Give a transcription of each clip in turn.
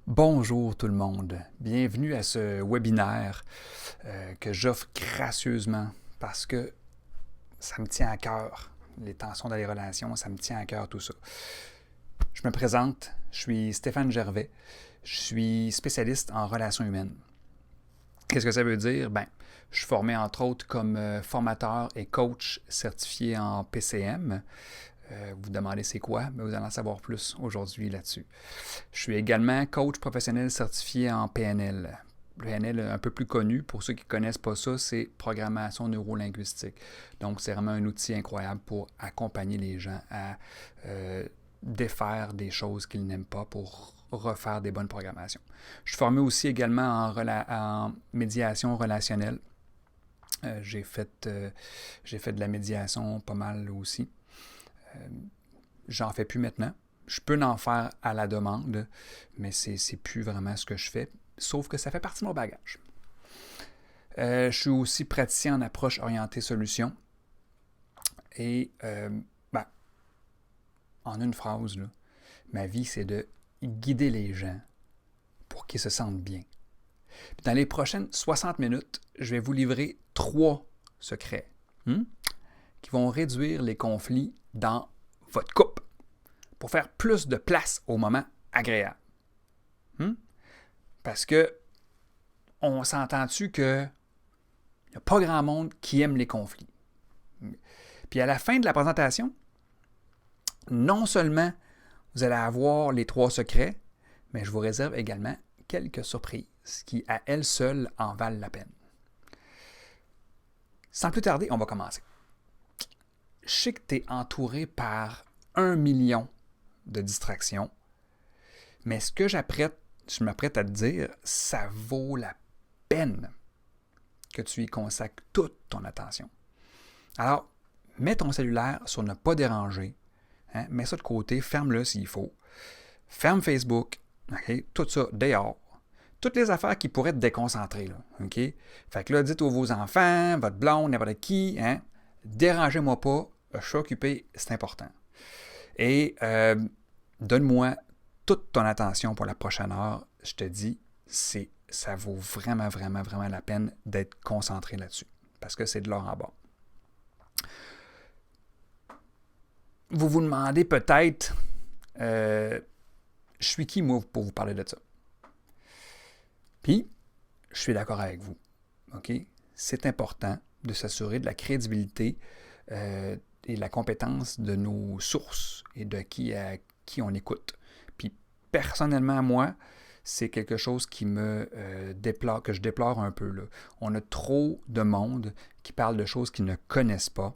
Bonjour tout le monde, bienvenue à ce webinaire que j'offre gracieusement parce que ça me tient à cœur, les tensions dans les relations, ça me tient à cœur tout ça. Je me présente, je suis Stéphane Gervais, je suis spécialiste en relations humaines. Qu'est-ce que ça veut dire? Je suis formé entre autres comme formateur et coach certifié en PCM. Vous demandez c'est quoi? Vous allez en savoir plus aujourd'hui là-dessus. Je suis également coach professionnel certifié en PNL. Le PNL un peu plus connu, pour ceux qui ne connaissent pas ça, c'est programmation neurolinguistique. Donc, c'est vraiment un outil incroyable pour accompagner les gens à défaire des choses qu'ils n'aiment pas pour refaire des bonnes programmations. Je suis formé aussi également en médiation relationnelle. J'ai fait de la médiation pas mal aussi. J'en fais plus maintenant. Je peux en faire à la demande, mais c'est plus vraiment ce que je fais, sauf que ça fait partie de mon bagage. Je suis aussi praticien en approche orientée solution. Et, en une phrase, là, ma vie, c'est de guider les gens pour qu'ils se sentent bien. Puis dans les prochaines 60 minutes, je vais vous livrer 3 secrets qui vont réduire les conflits dans votre couple pour faire plus de place au moment agréable. Parce que on s'entend-tu qu'il n'y a pas grand monde qui aime les conflits. Puis à la fin de la présentation, non seulement vous allez avoir les 3 secrets, mais je vous réserve également quelques surprises qui, à elles seules, en valent la peine. Sans plus tarder, on va commencer. Je sais que tu es entouré par 1 million de distractions, mais ce que je m'apprête à te dire, ça vaut la peine que tu y consacres toute ton attention. Alors, mets ton cellulaire sur ne pas déranger, mets ça de côté, ferme-le s'il faut, ferme Facebook, tout ça dehors, toutes les affaires qui pourraient te déconcentrer. Là, Fait que là, dites à vos enfants, votre blonde, n'importe qui, dérangez-moi pas, je suis occupé, c'est important. Et donne-moi toute ton attention pour la prochaine heure. Je te dis, ça vaut vraiment, vraiment, vraiment la peine d'être concentré là-dessus. Parce que c'est de l'or en bas. Vous vous demandez peut-être, je suis qui, moi, pour vous parler de ça? Puis, je suis d'accord avec vous. OK? C'est important de s'assurer de la crédibilité et de la compétence de nos sources et de qui on écoute. Puis, personnellement, moi, c'est quelque chose qui me déplore, que je déplore un peu. Là. On a trop de monde qui parle de choses qu'ils ne connaissent pas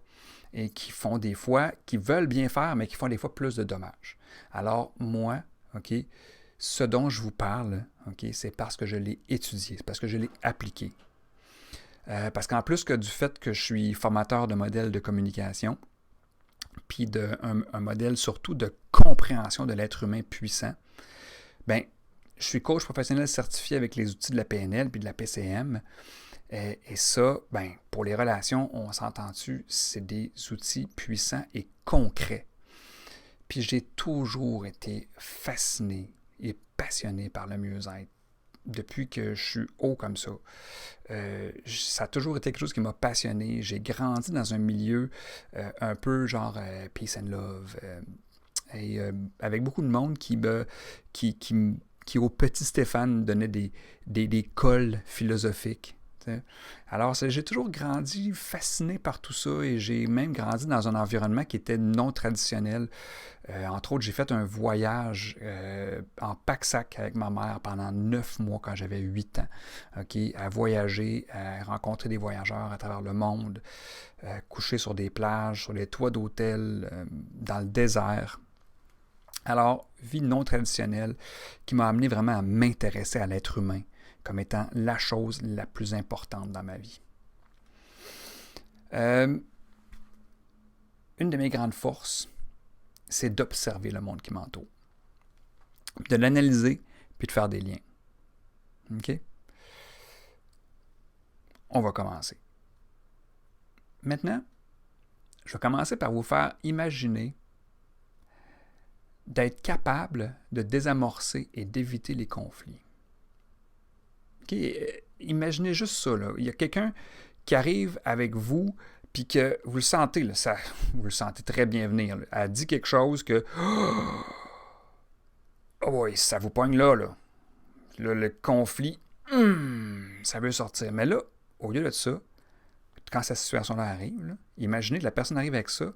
et qui font des fois, qui veulent bien faire, mais qui font des fois plus de dommages. Alors, moi, OK, ce dont je vous parle, OK, c'est parce que je l'ai étudié, c'est parce que je l'ai appliqué. Parce qu'en plus que du fait que je suis formateur de modèles de communication, puis un modèle surtout de compréhension de l'être humain puissant, je suis coach professionnel certifié avec les outils de la PNL puis de la PCM. Et ça, pour les relations, on s'entend-tu, c'est des outils puissants et concrets. Puis j'ai toujours été fasciné et passionné par le mieux-être. Depuis que je suis haut comme ça. Ça a toujours été quelque chose qui m'a passionné. J'ai grandi dans un milieu un peu genre peace and love. Et avec beaucoup de monde qui au petit Stéphane donnait des cols philosophiques. Alors, j'ai toujours grandi fasciné par tout ça et j'ai même grandi dans un environnement qui était non traditionnel. Entre autres, j'ai fait un voyage en pack-sac avec ma mère pendant 9 mois quand j'avais 8 ans. À voyager, à rencontrer des voyageurs à travers le monde, coucher sur des plages, sur les toits d'hôtels, dans le désert. Alors, vie non traditionnelle qui m'a amené vraiment à m'intéresser à l'être humain comme étant la chose la plus importante dans ma vie. Une de mes grandes forces, c'est d'observer le monde qui m'entoure, de l'analyser puis de faire des liens. OK? On va commencer. Maintenant, je vais commencer par vous faire imaginer d'être capable de désamorcer et d'éviter les conflits. Okay? Imaginez juste ça, là. Il y a quelqu'un qui arrive avec vous, puis que vous le sentez, là, vous le sentez très bien venir. Là. Elle dit quelque chose que... Oh oui, ça vous pogne là, là. Là, le conflit, ça veut sortir. Mais là, au lieu de ça, quand cette situation-là arrive, là, imaginez que la personne arrive avec ça,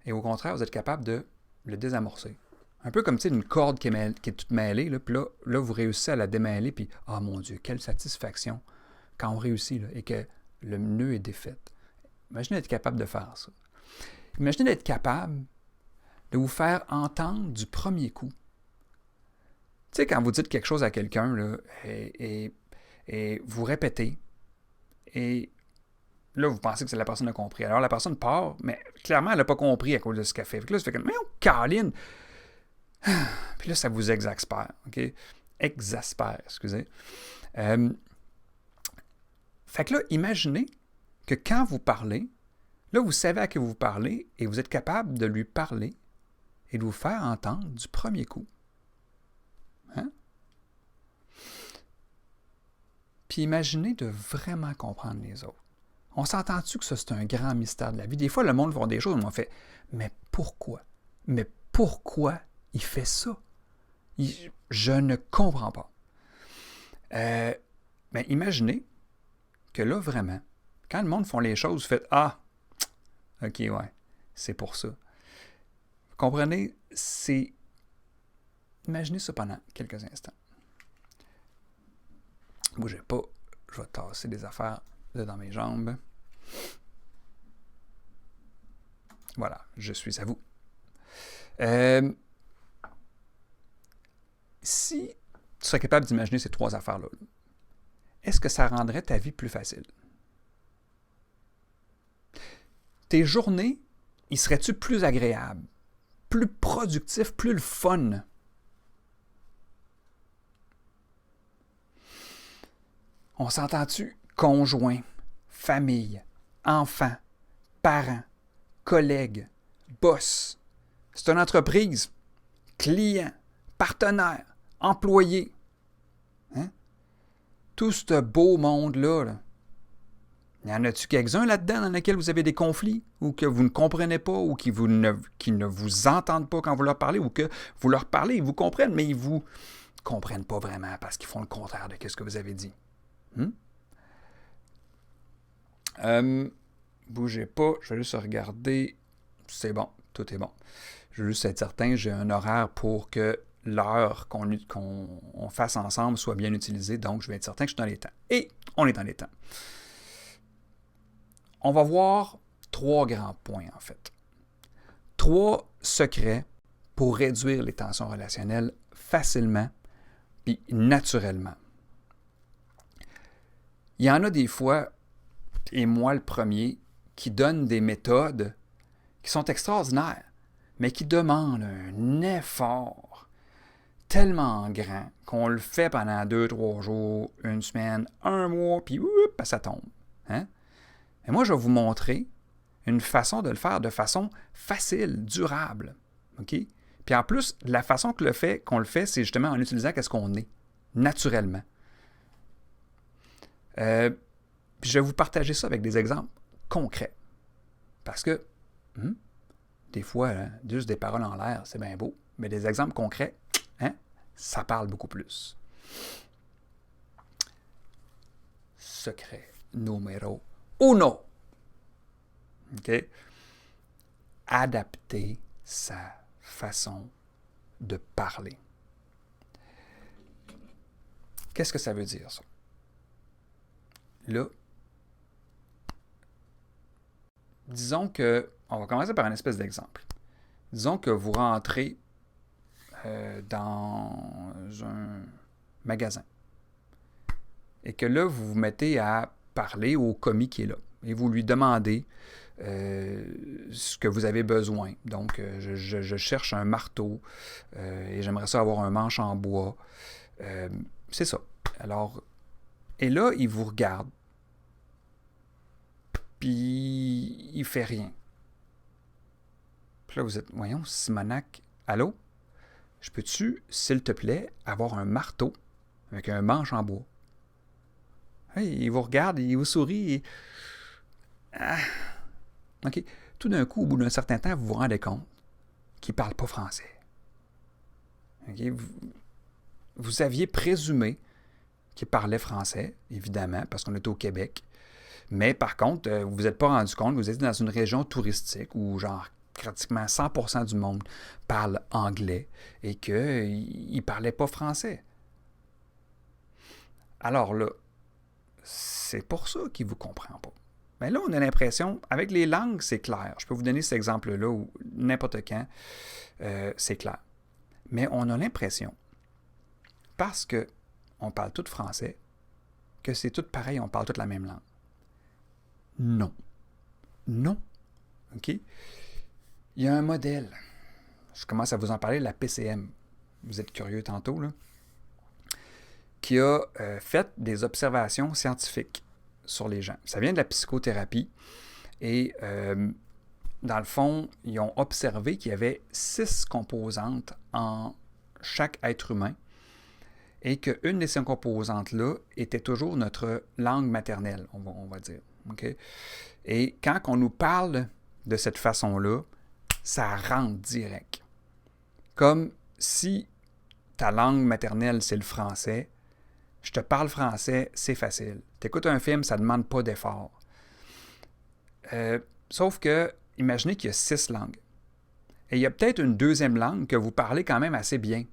et au contraire, vous êtes capable de le désamorcer. Un peu comme une corde qui est toute mêlée, là, puis là, vous réussissez à la démêler, puis oh mon Dieu, quelle satisfaction quand on réussit là, et que le nœud est défait. Imaginez d'être capable de faire ça. Imaginez d'être capable de vous faire entendre du premier coup. Tu sais, quand vous dites quelque chose à quelqu'un, là, et vous répétez, et là, vous pensez que la personne a compris. Alors, la personne part, mais clairement, elle n'a pas compris à cause de ce qu'elle fait. Fait que là, ça fait comme, mais oh, Caroline! Puis là, ça vous exaspère, OK? Exaspère, excusez. Fait que là, imaginez que quand vous parlez, là, vous savez à qui vous parlez et vous êtes capable de lui parler et de vous faire entendre du premier coup. Hein? Puis imaginez de vraiment comprendre les autres. On s'entend-tu que ça, c'est un grand mystère de la vie? Des fois, le monde voit des choses et on fait « Mais pourquoi? Mais pourquoi il fait ça? Je ne comprends pas. » Mais imaginez que là, vraiment, quand le monde font les choses, vous faites « Ah, ok, ouais, c'est pour ça. » Vous comprenez? C'est... Imaginez ça pendant quelques instants. Bougez pas, je vais tasser des affaires dans mes jambes. Voilà, je suis à vous. Si tu serais capable d'imaginer ces trois affaires-là, est-ce que ça rendrait ta vie plus facile? Tes journées, y seraient-tu plus agréables, plus productifs, plus le fun? On s'entend-tu? Conjoint, famille, enfants, parents, collègues, boss. C'est une entreprise, client, partenaire, employé. Hein? Tout ce beau monde-là, là. Y en a-tu quelques-uns là-dedans dans lesquels vous avez des conflits ou que vous ne comprenez pas ou qui ne vous entendent pas quand vous leur parlez ou que vous leur parlez, ils vous comprennent, mais ils ne vous comprennent pas vraiment parce qu'ils font le contraire de ce que vous avez dit. Bougez pas, je vais juste regarder. C'est bon, tout est bon. Je veux juste être certain, j'ai un horaire pour que l'heure qu'on fasse ensemble soit bien utilisée, donc je vais être certain que je suis dans les temps. Et on est dans les temps. On va voir 3 grands points, en fait. 3 secrets pour réduire les tensions relationnelles facilement puis naturellement. Il y en a des fois, et moi le premier, qui donnent des méthodes qui sont extraordinaires, mais qui demandent un effort tellement grand qu'on le fait pendant 2-3 jours, une semaine, un mois, puis ça tombe. Hein? Et moi, je vais vous montrer une façon de le faire de façon facile, durable. OK? Puis en plus, la façon qu'on le fait, c'est justement en utilisant ce qu'on est, naturellement. Puis je vais vous partager ça avec des exemples concrets. Parce que, des fois, juste des paroles en l'air, c'est bien beau, mais des exemples concrets, ça parle beaucoup plus. Secret numéro 1. OK? Adapter sa façon de parler. Qu'est-ce que ça veut dire, ça? Là, disons que, on va commencer par une espèce d'exemple. Disons que vous rentrez dans un magasin et que là, vous vous mettez à parler au commis qui est là et vous lui demandez ce que vous avez besoin. Donc, je cherche un marteau et j'aimerais ça avoir un manche en bois. C'est ça. Alors, et là, il vous regarde puis il fait rien. Puis là, vous êtes, voyons, Simonac, Allô? Je peux-tu, s'il te plaît, avoir un marteau avec un manche en bois? Hey, il vous regarde, il vous sourit. Ah, OK. Tout d'un coup, au bout d'un certain temps, vous vous rendez compte qu'il ne parle pas français. Okay? Vous aviez présumé qu'il parlait français, évidemment, parce qu'on était au Québec. Mais par contre, vous ne vous êtes pas rendu compte que vous étiez dans une région touristique où, genre, pratiquement 100% du monde parle anglais et qu'il ne parlait pas français. Alors là, c'est pour ça qu'il ne vous comprend pas. Mais là, on a l'impression, avec les langues, c'est clair. Je peux vous donner cet exemple-là ou n'importe quand, c'est clair. Mais on a l'impression, parce qu'on parle tout français, que c'est tout pareil, on parle toute la même langue. Non. Non. OK? Il y a un modèle. Je commence à vous en parler, la PCM. Vous êtes curieux tantôt, là. Qui a fait des observations scientifiques sur les gens. Ça vient de la psychothérapie. Et dans le fond, ils ont observé qu'il y avait 6 composantes en chaque être humain et qu'une de ces composantes-là était toujours notre langue maternelle, on va dire. Okay? Et quand on nous parle de cette façon-là, ça rentre direct. Comme si ta langue maternelle, c'est le français, je te parle français, c'est facile. Tu écoutes un film, ça ne demande pas d'effort. Sauf que, imaginez qu'il y a 6 langues. Et il y a peut-être une deuxième langue que vous parlez quand même assez bien.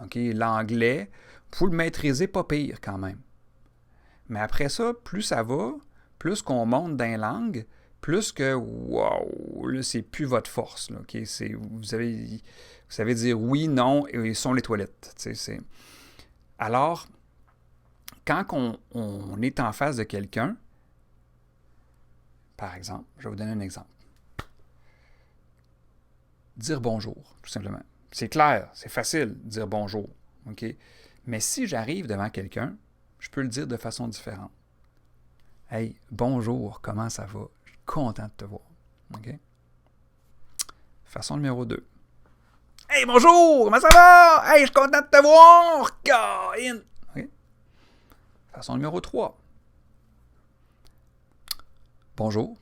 Okay? L'anglais, vous le maîtrisez pas pire quand même. Mais après ça, plus ça va, plus qu'on monte dans les langues, plus que, wow, là, c'est plus votre force. Là, okay? Vous savez dire oui, non, et sont les toilettes. Alors, quand on est en face de quelqu'un, par exemple, je vais vous donner un exemple. Dire bonjour, tout simplement. C'est clair, c'est facile, dire bonjour. Okay? Mais si j'arrive devant quelqu'un, je peux le dire de façon différente. Hey, bonjour, comment ça va? Je suis content de te voir. Okay? Façon numéro 2. Hey, bonjour, comment ça va? Hey, je suis content de te voir! Caroline! Okay? Façon numéro 3. Bonjour.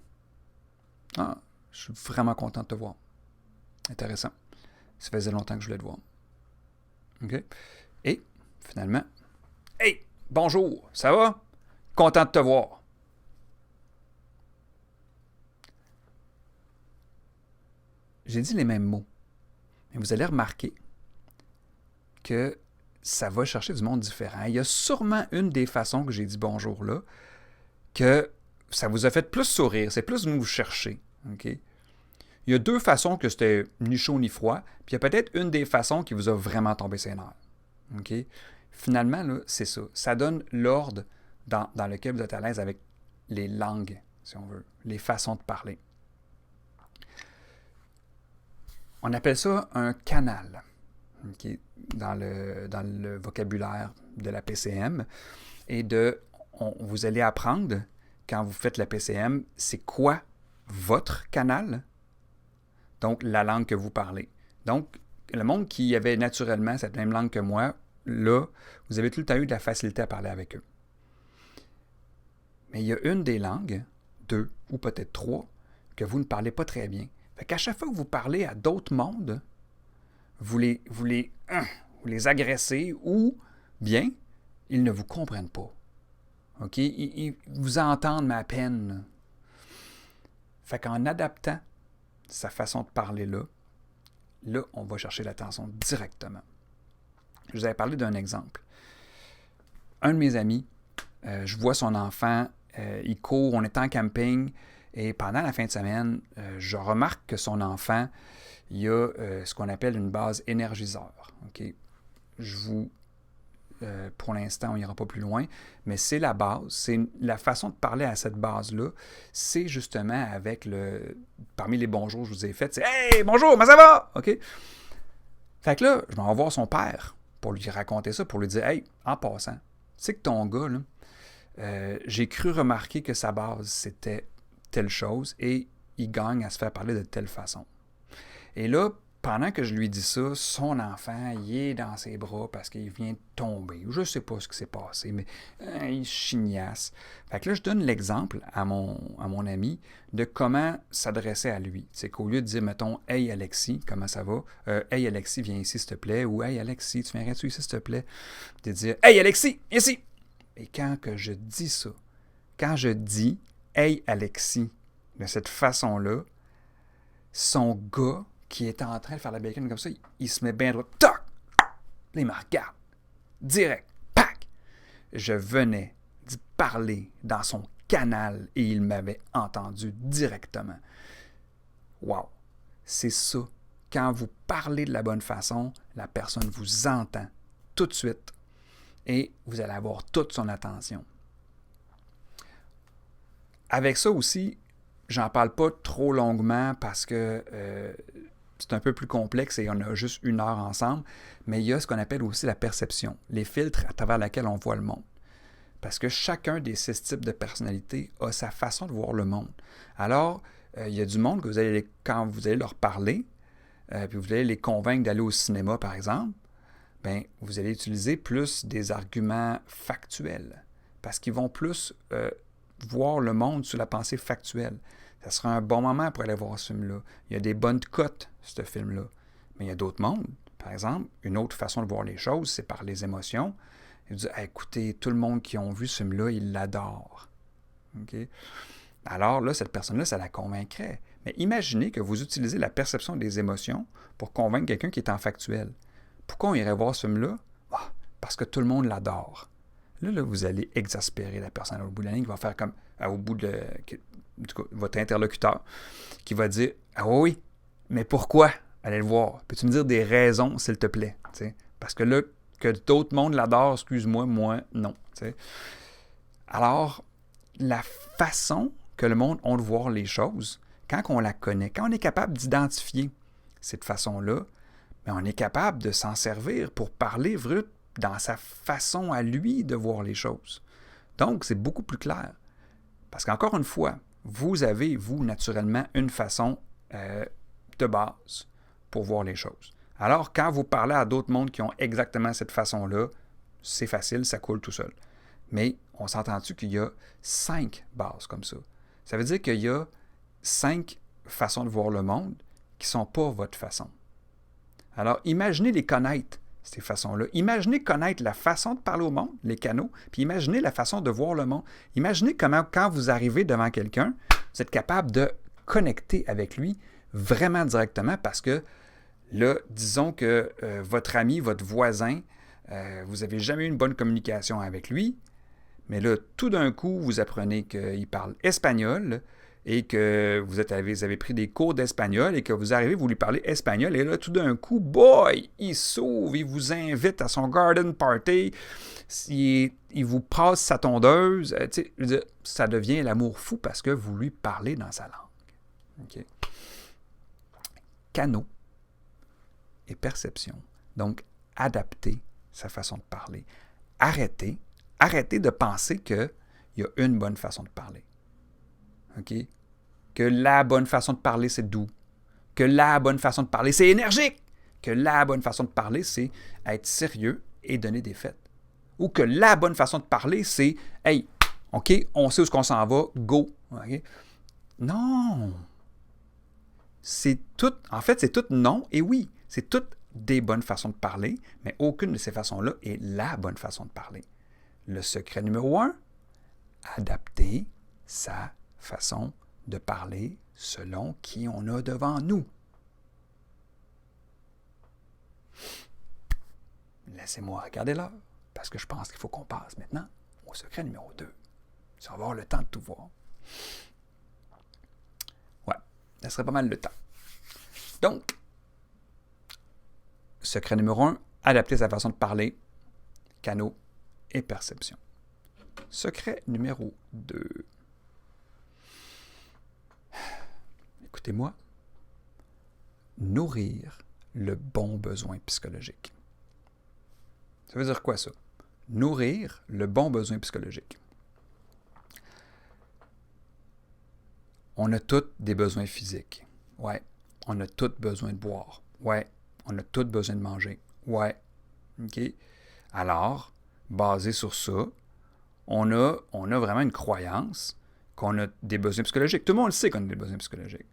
Ah, je suis vraiment content de te voir. Intéressant. Ça faisait longtemps que je voulais te voir. OK? Et, finalement, hey, bonjour, ça va? Content de te voir. J'ai dit les mêmes mots. Mais vous allez remarquer que ça va chercher du monde différent. Il y a sûrement une des façons que j'ai dit bonjour là, que ça vous a fait plus sourire. C'est plus vous chercher. OK? Il y a 2 façons que c'était ni chaud ni froid, puis il y a peut-être une des façons qui vous a vraiment tombé ses nerfs. OK? Finalement, là, c'est ça. Ça donne l'ordre dans lequel vous êtes à l'aise avec les langues, si on veut, les façons de parler. On appelle ça un canal, okay, dans le vocabulaire de la PCM. Et vous allez apprendre, quand vous faites la PCM, c'est quoi votre canal, donc la langue que vous parlez. Donc, le monde qui avait naturellement cette même langue que moi, là, vous avez tout le temps eu de la facilité à parler avec eux. Mais il y a une des langues, 2 ou peut-être 3, que vous ne parlez pas très bien. Fait qu'à chaque fois que vous parlez à d'autres mondes, vous les agressez ou, bien, ils ne vous comprennent pas. OK? Ils vous entendent, mais à peine. Fait qu'en adaptant sa façon de parler là, on va chercher l'attention directement. Je vous avais parlé d'un exemple. Un de mes amis, je vois son enfant, il court, on est en camping, et pendant la fin de semaine, je remarque que son enfant, il y a ce qu'on appelle une base énergiseur. Okay? Pour l'instant, on n'ira pas plus loin, mais c'est la base. C'est la façon de parler à cette base-là, c'est justement avec parmi les bonjours que je vous ai faits, c'est « Hey, bonjour, comment ça va? » OK? Fait que là, je m'en vais voir son père pour lui raconter ça, pour lui dire « Hey, en passant, tu sais que ton gars, là, j'ai cru remarquer que sa base, c'était telle chose et il gagne à se faire parler de telle façon. » Et là, pendant que je lui dis ça, son enfant, il est dans ses bras parce qu'il vient de tomber. Je ne sais pas ce qui s'est passé, mais il chignasse. Fait que là, je donne l'exemple à mon ami de comment s'adresser à lui. C'est qu'au lieu de dire, mettons, « Hey Alexis, comment ça va? Hey Alexis, viens ici, s'il te plaît. » Ou « Hey Alexis, tu viendrais-tu ici, s'il te plaît? » De dire, « Hey Alexis, ici! » Et quand que je dis ça, quand je dis « Hey Alexis » de cette façon-là, son gars qui est en train de faire la bacon comme ça, il se met bien droit. Toc! Il me regarde. Direct. Pac! Je venais d'y parler dans son canal et il m'avait entendu directement. Wow! C'est ça. Quand vous parlez de la bonne façon, la personne vous entend tout de suite et vous allez avoir toute son attention. Avec ça aussi, j'en parle pas trop longuement parce que c'est un peu plus complexe et on a juste 1 heure ensemble, mais il y a ce qu'on appelle aussi la perception, les filtres à travers lesquels on voit le monde. Parce que chacun des 6 types de personnalités a sa façon de voir le monde. Alors, il y a du monde que quand vous allez leur parler, puis vous allez les convaincre d'aller au cinéma, par exemple, bien, vous allez utiliser plus des arguments factuels, parce qu'ils vont plus voir le monde sous la pensée factuelle. Ça sera un bon moment pour aller voir ce film-là. Il y a des bonnes cotes, ce film-là. Mais il y a d'autres mondes. Par exemple, une autre façon de voir les choses, c'est par les émotions. Il dit, écoutez, tout le monde qui a vu ce film-là, il l'adore. Okay? Alors là, cette personne-là, ça la convaincrait. Mais imaginez que vous utilisez la perception des émotions pour convaincre quelqu'un qui est en factuel. Pourquoi on irait voir ce film-là? Parce que tout le monde l'adore. Là, vous allez exaspérer la personne au bout de la ligne qui va faire comme au bout de votre interlocuteur qui va dire « Ah oui, mais pourquoi? Allez le voir. Peux-tu me dire des raisons, s'il te plaît? » Parce que là, que d'autres mondes l'adorent, excuse-moi, moi, non. T'sais. Alors, la façon que le monde a de voir les choses, quand on la connaît, quand on est capable d'identifier cette façon-là, bien, on est capable de s'en servir pour parler dans sa façon à lui de voir les choses. Donc, c'est beaucoup plus clair. Parce qu'encore une fois, vous avez, vous, naturellement, une façon de base pour voir les choses. Alors, quand vous parlez à d'autres mondes qui ont exactement cette façon-là, c'est facile, ça coule tout seul. Mais on s'entend-tu qu'il y a 5 bases comme ça? Ça veut dire qu'il y a 5 façons de voir le monde qui ne sont pas votre façon. Alors, imaginez les connaître, ces façons-là. Imaginez connaître la façon de parler au monde, les canaux, puis imaginez la façon de voir le monde. Imaginez comment, quand vous arrivez devant quelqu'un, vous êtes capable de connecter avec lui vraiment directement parce que là, disons que votre ami, votre voisin, vous n'avez jamais eu une bonne communication avec lui, mais là, tout d'un coup, vous apprenez qu'il parle espagnol et que vous avez pris des cours d'espagnol et que vous arrivez, vous lui parlez espagnol et là, tout d'un coup, boy, il s'ouvre, il vous invite à son garden party, il vous passe sa tondeuse, ça devient l'amour fou parce que vous lui parlez dans sa langue. Okay. Canaux et perception. Donc, adapter sa façon de parler. Arrêtez de penser qu'il y a une bonne façon de parler. OK? Que la bonne façon de parler, c'est doux. Que la bonne façon de parler, c'est énergique. Que la bonne façon de parler, c'est être sérieux et donner des faits. Ou que la bonne façon de parler, c'est « Hey, OK, on sait où on s'en va, go. Okay? » Non! C'est tout non et oui. C'est toutes des bonnes façons de parler, mais aucune de ces façons-là est la bonne façon de parler. Le secret numéro 1, adapter sa façon de parler selon qui on a devant nous. Laissez-moi regarder l'heure, parce que je pense qu'il faut qu'on passe maintenant au secret numéro 2. Ça va avoir le temps de tout voir. Ouais, ça serait pas mal le temps. Donc, secret numéro 1, adapter sa façon de parler, canaux et perception. Secret numéro 2. Écoutez-moi. Nourrir le bon besoin psychologique. Ça veut dire quoi ça? Nourrir le bon besoin psychologique. On a tous des besoins physiques. Ouais, on a tous besoin de boire. Ouais. On a tous besoin de manger. Ouais. OK? Alors, basé sur ça, on a vraiment une croyance qu'on a des besoins psychologiques. Tout le monde le sait qu'on a des besoins psychologiques.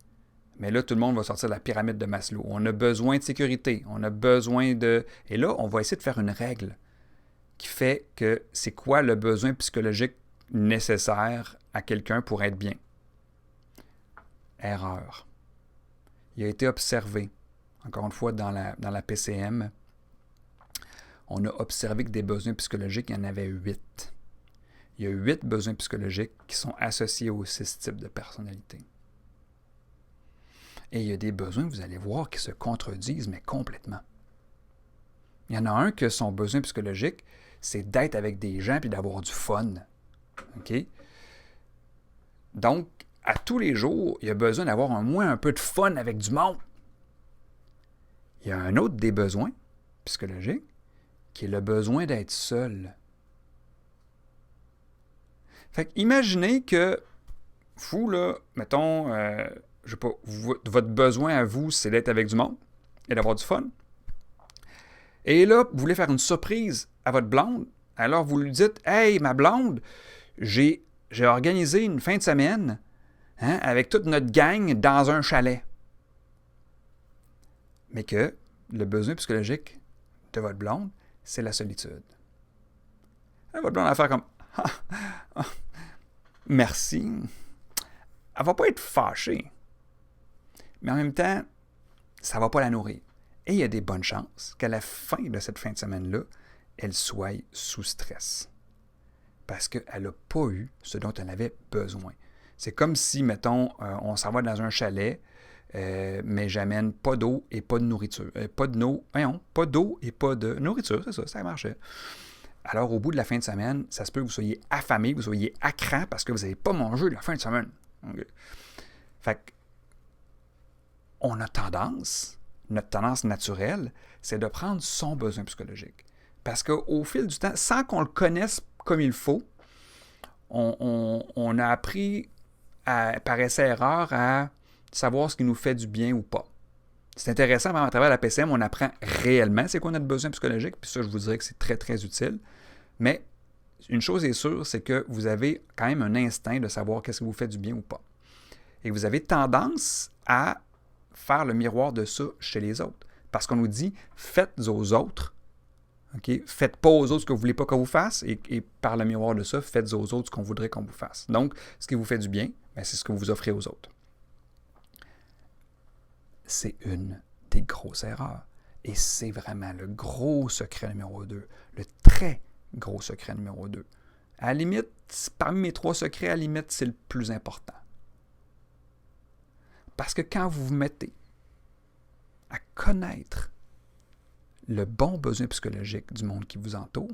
Mais là, tout le monde va sortir de la pyramide de Maslow. On a besoin de sécurité. On a besoin de... Et là, on va essayer de faire une règle qui fait que c'est quoi le besoin psychologique nécessaire à quelqu'un pour être bien. Erreur. Il a été observé, encore une fois, dans la PCM, on a observé que des besoins psychologiques, il y en avait 8. Il y a 8 besoins psychologiques qui sont associés aux 6 types de personnalités. Et il y a des besoins, vous allez voir, qui se contredisent, mais complètement. Il y en a un que son besoin psychologique, c'est d'être avec des gens et d'avoir du fun. OK? Donc, à tous les jours, il y a besoin d'avoir au moins un peu de fun avec du monde. Il y a un autre des besoins psychologiques qui est le besoin d'être seul. Fait que imaginez que vous, là, mettons, je sais pas, votre besoin à vous, c'est d'être avec du monde et d'avoir du fun. Et là, vous voulez faire une surprise à votre blonde. Alors, vous lui dites, « Hey, ma blonde, j'ai organisé une fin de semaine avec toute notre gang dans un chalet. » Mais que le besoin psychologique de votre blonde, c'est la solitude. Alors, votre blonde va faire comme, « Merci. » Elle ne va pas être fâchée. Mais en même temps, ça ne va pas la nourrir. Et il y a des bonnes chances qu'à la fin de cette fin de semaine-là, elle soit sous stress. Parce qu'elle n'a pas eu ce dont elle avait besoin. C'est comme si, mettons, on s'en va dans un chalet, mais j'amène pas d'eau et pas de nourriture. Pas d'eau et pas de nourriture, c'est ça, ça marchait. Alors, au bout de la fin de semaine, ça se peut que vous soyez affamé, que vous soyez à cran parce que vous n'avez pas mangé la fin de semaine. Okay. Fait que, on a tendance, notre tendance naturelle, c'est de prendre son besoin psychologique. Parce qu'au fil du temps, sans qu'on le connaisse comme il faut, on a appris par essai-erreur à savoir ce qui nous fait du bien ou pas. C'est intéressant, à travers la PCM, on apprend réellement c'est quoi notre besoin psychologique, puis ça, je vous dirais que c'est très, très utile. Mais une chose est sûre, c'est que vous avez quand même un instinct de savoir qu'est-ce qui vous fait du bien ou pas. Et vous avez tendance à faire le miroir de ça chez les autres. Parce qu'on nous dit, faites aux autres, okay? Faites pas aux autres ce que vous ne voulez pas qu'on vous fasse, et par le miroir de ça, faites aux autres ce qu'on voudrait qu'on vous fasse. Donc, ce qui vous fait du bien, ben, c'est ce que vous offrez aux autres. C'est une des grosses erreurs. Et c'est vraiment le gros secret numéro 2, le très gros secret numéro 2. À la limite, parmi mes 3 secrets, à la limite, c'est le plus important. Parce que quand vous vous mettez à connaître le bon besoin psychologique du monde qui vous entoure,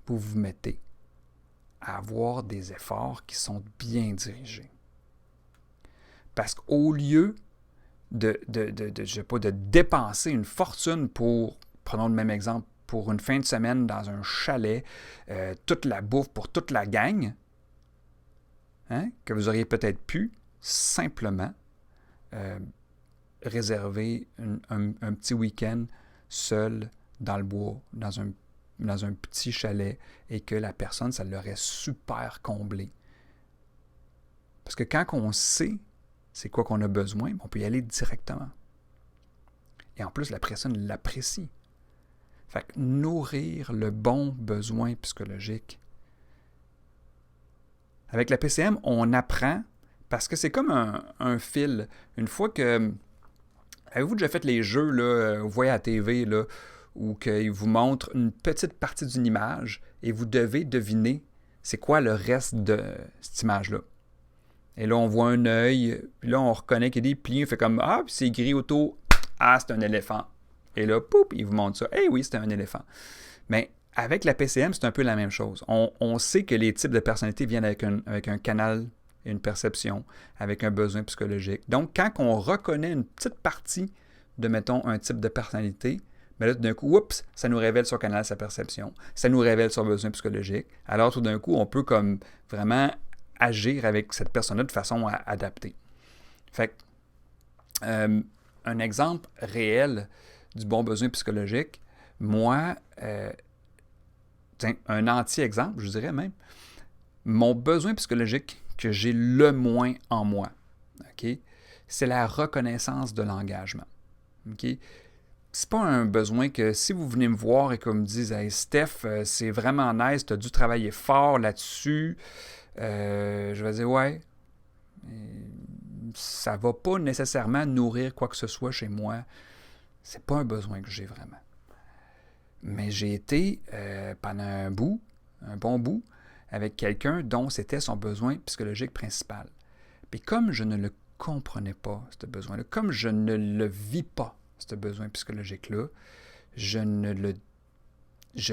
vous vous mettez à avoir des efforts qui sont bien dirigés. Parce qu'au lieu de dépenser une fortune pour, prenons le même exemple, pour une fin de semaine dans un chalet, toute la bouffe pour toute la gang, que vous auriez peut-être pu simplement réserver un petit week-end seul dans le bois, dans un petit chalet, et que la personne, ça l'aurait super comblé. Parce que quand on sait c'est quoi qu'on a besoin, on peut y aller directement. Et en plus, la personne l'apprécie. Fait que nourrir le bon besoin psychologique. Avec la PCM, on apprend, parce que c'est comme un fil. Une fois que... Avez-vous déjà fait les jeux, là, vous voyez à la TV, là, où ils vous montrent une petite partie d'une image et vous devez deviner c'est quoi le reste de cette image-là. Et là, on voit un œil, puis là, on reconnaît qu'il y a des plis, on fait comme « Ah, puis c'est gris autour, ah, c'est un éléphant. » Et là, poup, il vous montre ça. « Eh oui, c'est un éléphant. » Mais avec la PCM, c'est un peu la même chose. On sait que les types de personnalités viennent avec un canal et une perception, avec un besoin psychologique. Donc, quand on reconnaît une petite partie de, mettons, un type de personnalité, bien là, tout d'un coup, oups, ça nous révèle son canal, sa perception. Ça nous révèle son besoin psychologique. Alors, tout d'un coup, on peut comme vraiment agir avec cette personne-là de façon adaptée. Fait que, un exemple réel du bon besoin psychologique, moi, un anti-exemple, je dirais même, mon besoin psychologique que j'ai le moins en moi, OK, c'est la reconnaissance de l'engagement. OK? C'est pas un besoin que si vous venez me voir et que vous me dites hey, Steph, c'est vraiment nice, tu as dû travailler fort là-dessus, je vais dire ouais, ça va pas nécessairement nourrir quoi que ce soit chez moi. C'est pas un besoin que j'ai vraiment. Mais j'ai été pendant un bon bout, avec quelqu'un dont c'était son besoin psychologique principal. Puis comme je ne le comprenais pas, ce besoin-là, comme je ne le vis pas, ce besoin psychologique-là, je le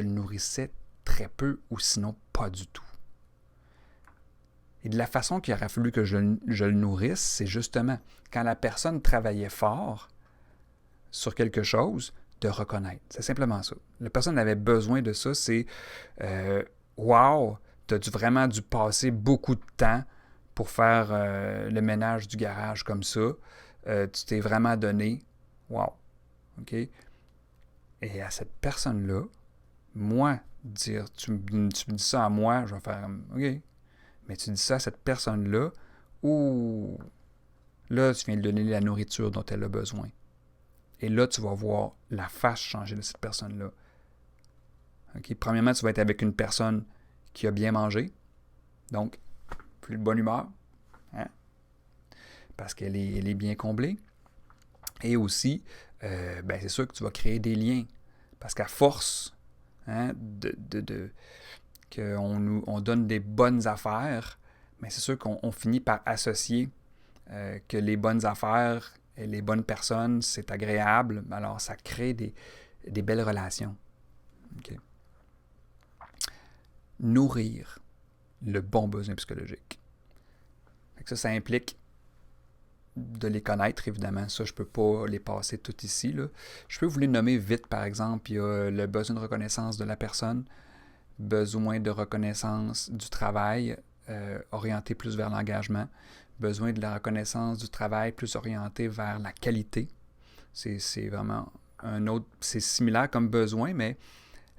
nourrissais très peu ou sinon pas du tout. Et de la façon qu'il aurait fallu que je le nourrisse, c'est justement quand la personne travaillait fort sur quelque chose, de reconnaître. C'est simplement ça. La personne avait besoin de ça, c'est wow, tu as vraiment dû passer beaucoup de temps pour faire le ménage du garage comme ça. Tu t'es vraiment donné. Wow. OK? Et à cette personne-là, moi, dire tu me dis ça à moi, je vais faire OK. Mais tu dis ça à cette personne-là, ou là, tu viens de donner la nourriture dont elle a besoin. Et là, tu vas voir la face changer de cette personne-là. Okay? Premièrement, tu vas être avec une personne qui a bien mangé, donc plus de bonne humeur, hein? Parce qu'elle est bien comblée. Et aussi, c'est sûr que tu vas créer des liens, parce qu'à force hein, qu'on donne des bonnes affaires, mais c'est sûr qu'on finit par associer que les bonnes affaires et les bonnes personnes, c'est agréable. Alors, ça crée des belles relations. Okay. Nourrir le bon besoin psychologique. Ça implique de les connaître, évidemment. Ça, je ne peux pas les passer tout ici. Là. Je peux vous les nommer vite, par exemple. Il y a le besoin de reconnaissance de la personne, besoin de reconnaissance du travail, orienté plus vers l'engagement, besoin de la reconnaissance du travail plus orienté vers la qualité. C'est vraiment un autre, c'est similaire comme besoin, mais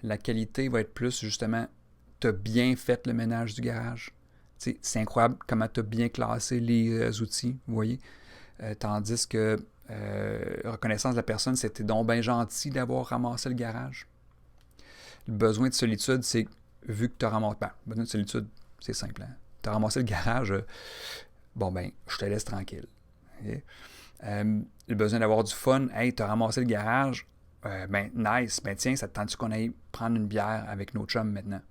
la qualité va être plus justement, tu as bien fait le ménage du garage. C'est incroyable comment tu as bien classé les outils, vous voyez. Tandis que reconnaissance de la personne, c'était donc bien gentil d'avoir ramassé le garage. Le besoin de solitude, c'est vu que tu as ramassé. Le besoin de solitude, c'est simple. Hein? Tu as ramassé le garage, je te laisse tranquille. Okay? Le besoin d'avoir du fun, hey, tu as ramassé le garage, nice, tiens, ça te tente-tu qu'on aille prendre une bière avec nos chums maintenant?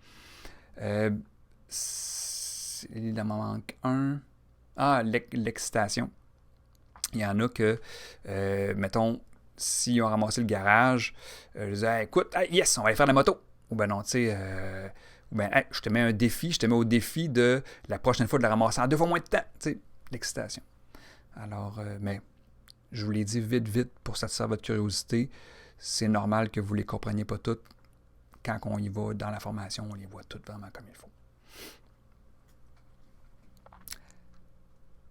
Il en manque un. Ah, l'excitation. Il y en a que, mettons, s'ils ont ramassé le garage, je disais, écoute, yes, on va aller faire de la moto. Ou ben non, tu sais, je te mets un défi, je te mets au défi de la prochaine fois de la ramasser en 2 fois moins de temps. Tu sais, l'excitation. Alors, mais je vous l'ai dit vite, pour satisfaire votre curiosité, c'est normal que vous ne les compreniez pas toutes. Quand on y va dans la formation, on les voit toutes vraiment comme il faut.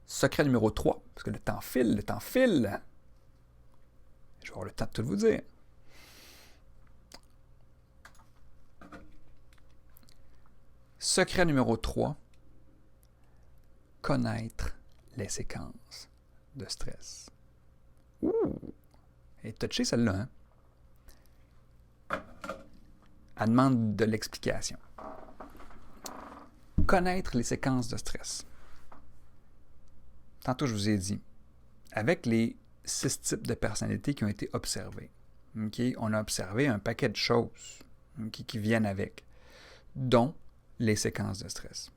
Secret numéro 3, parce que le temps file. Je vais avoir le temps de tout vous dire. Secret numéro 3, connaître les séquences de stress. Ouh! Elle est touchée celle-là, hein? Elle demande de l'explication. Connaître les séquences de stress. Tantôt, je vous ai dit, avec les 6 types de personnalités qui ont été observés, okay, on a observé un paquet de choses qui viennent avec, dont les séquences de stress.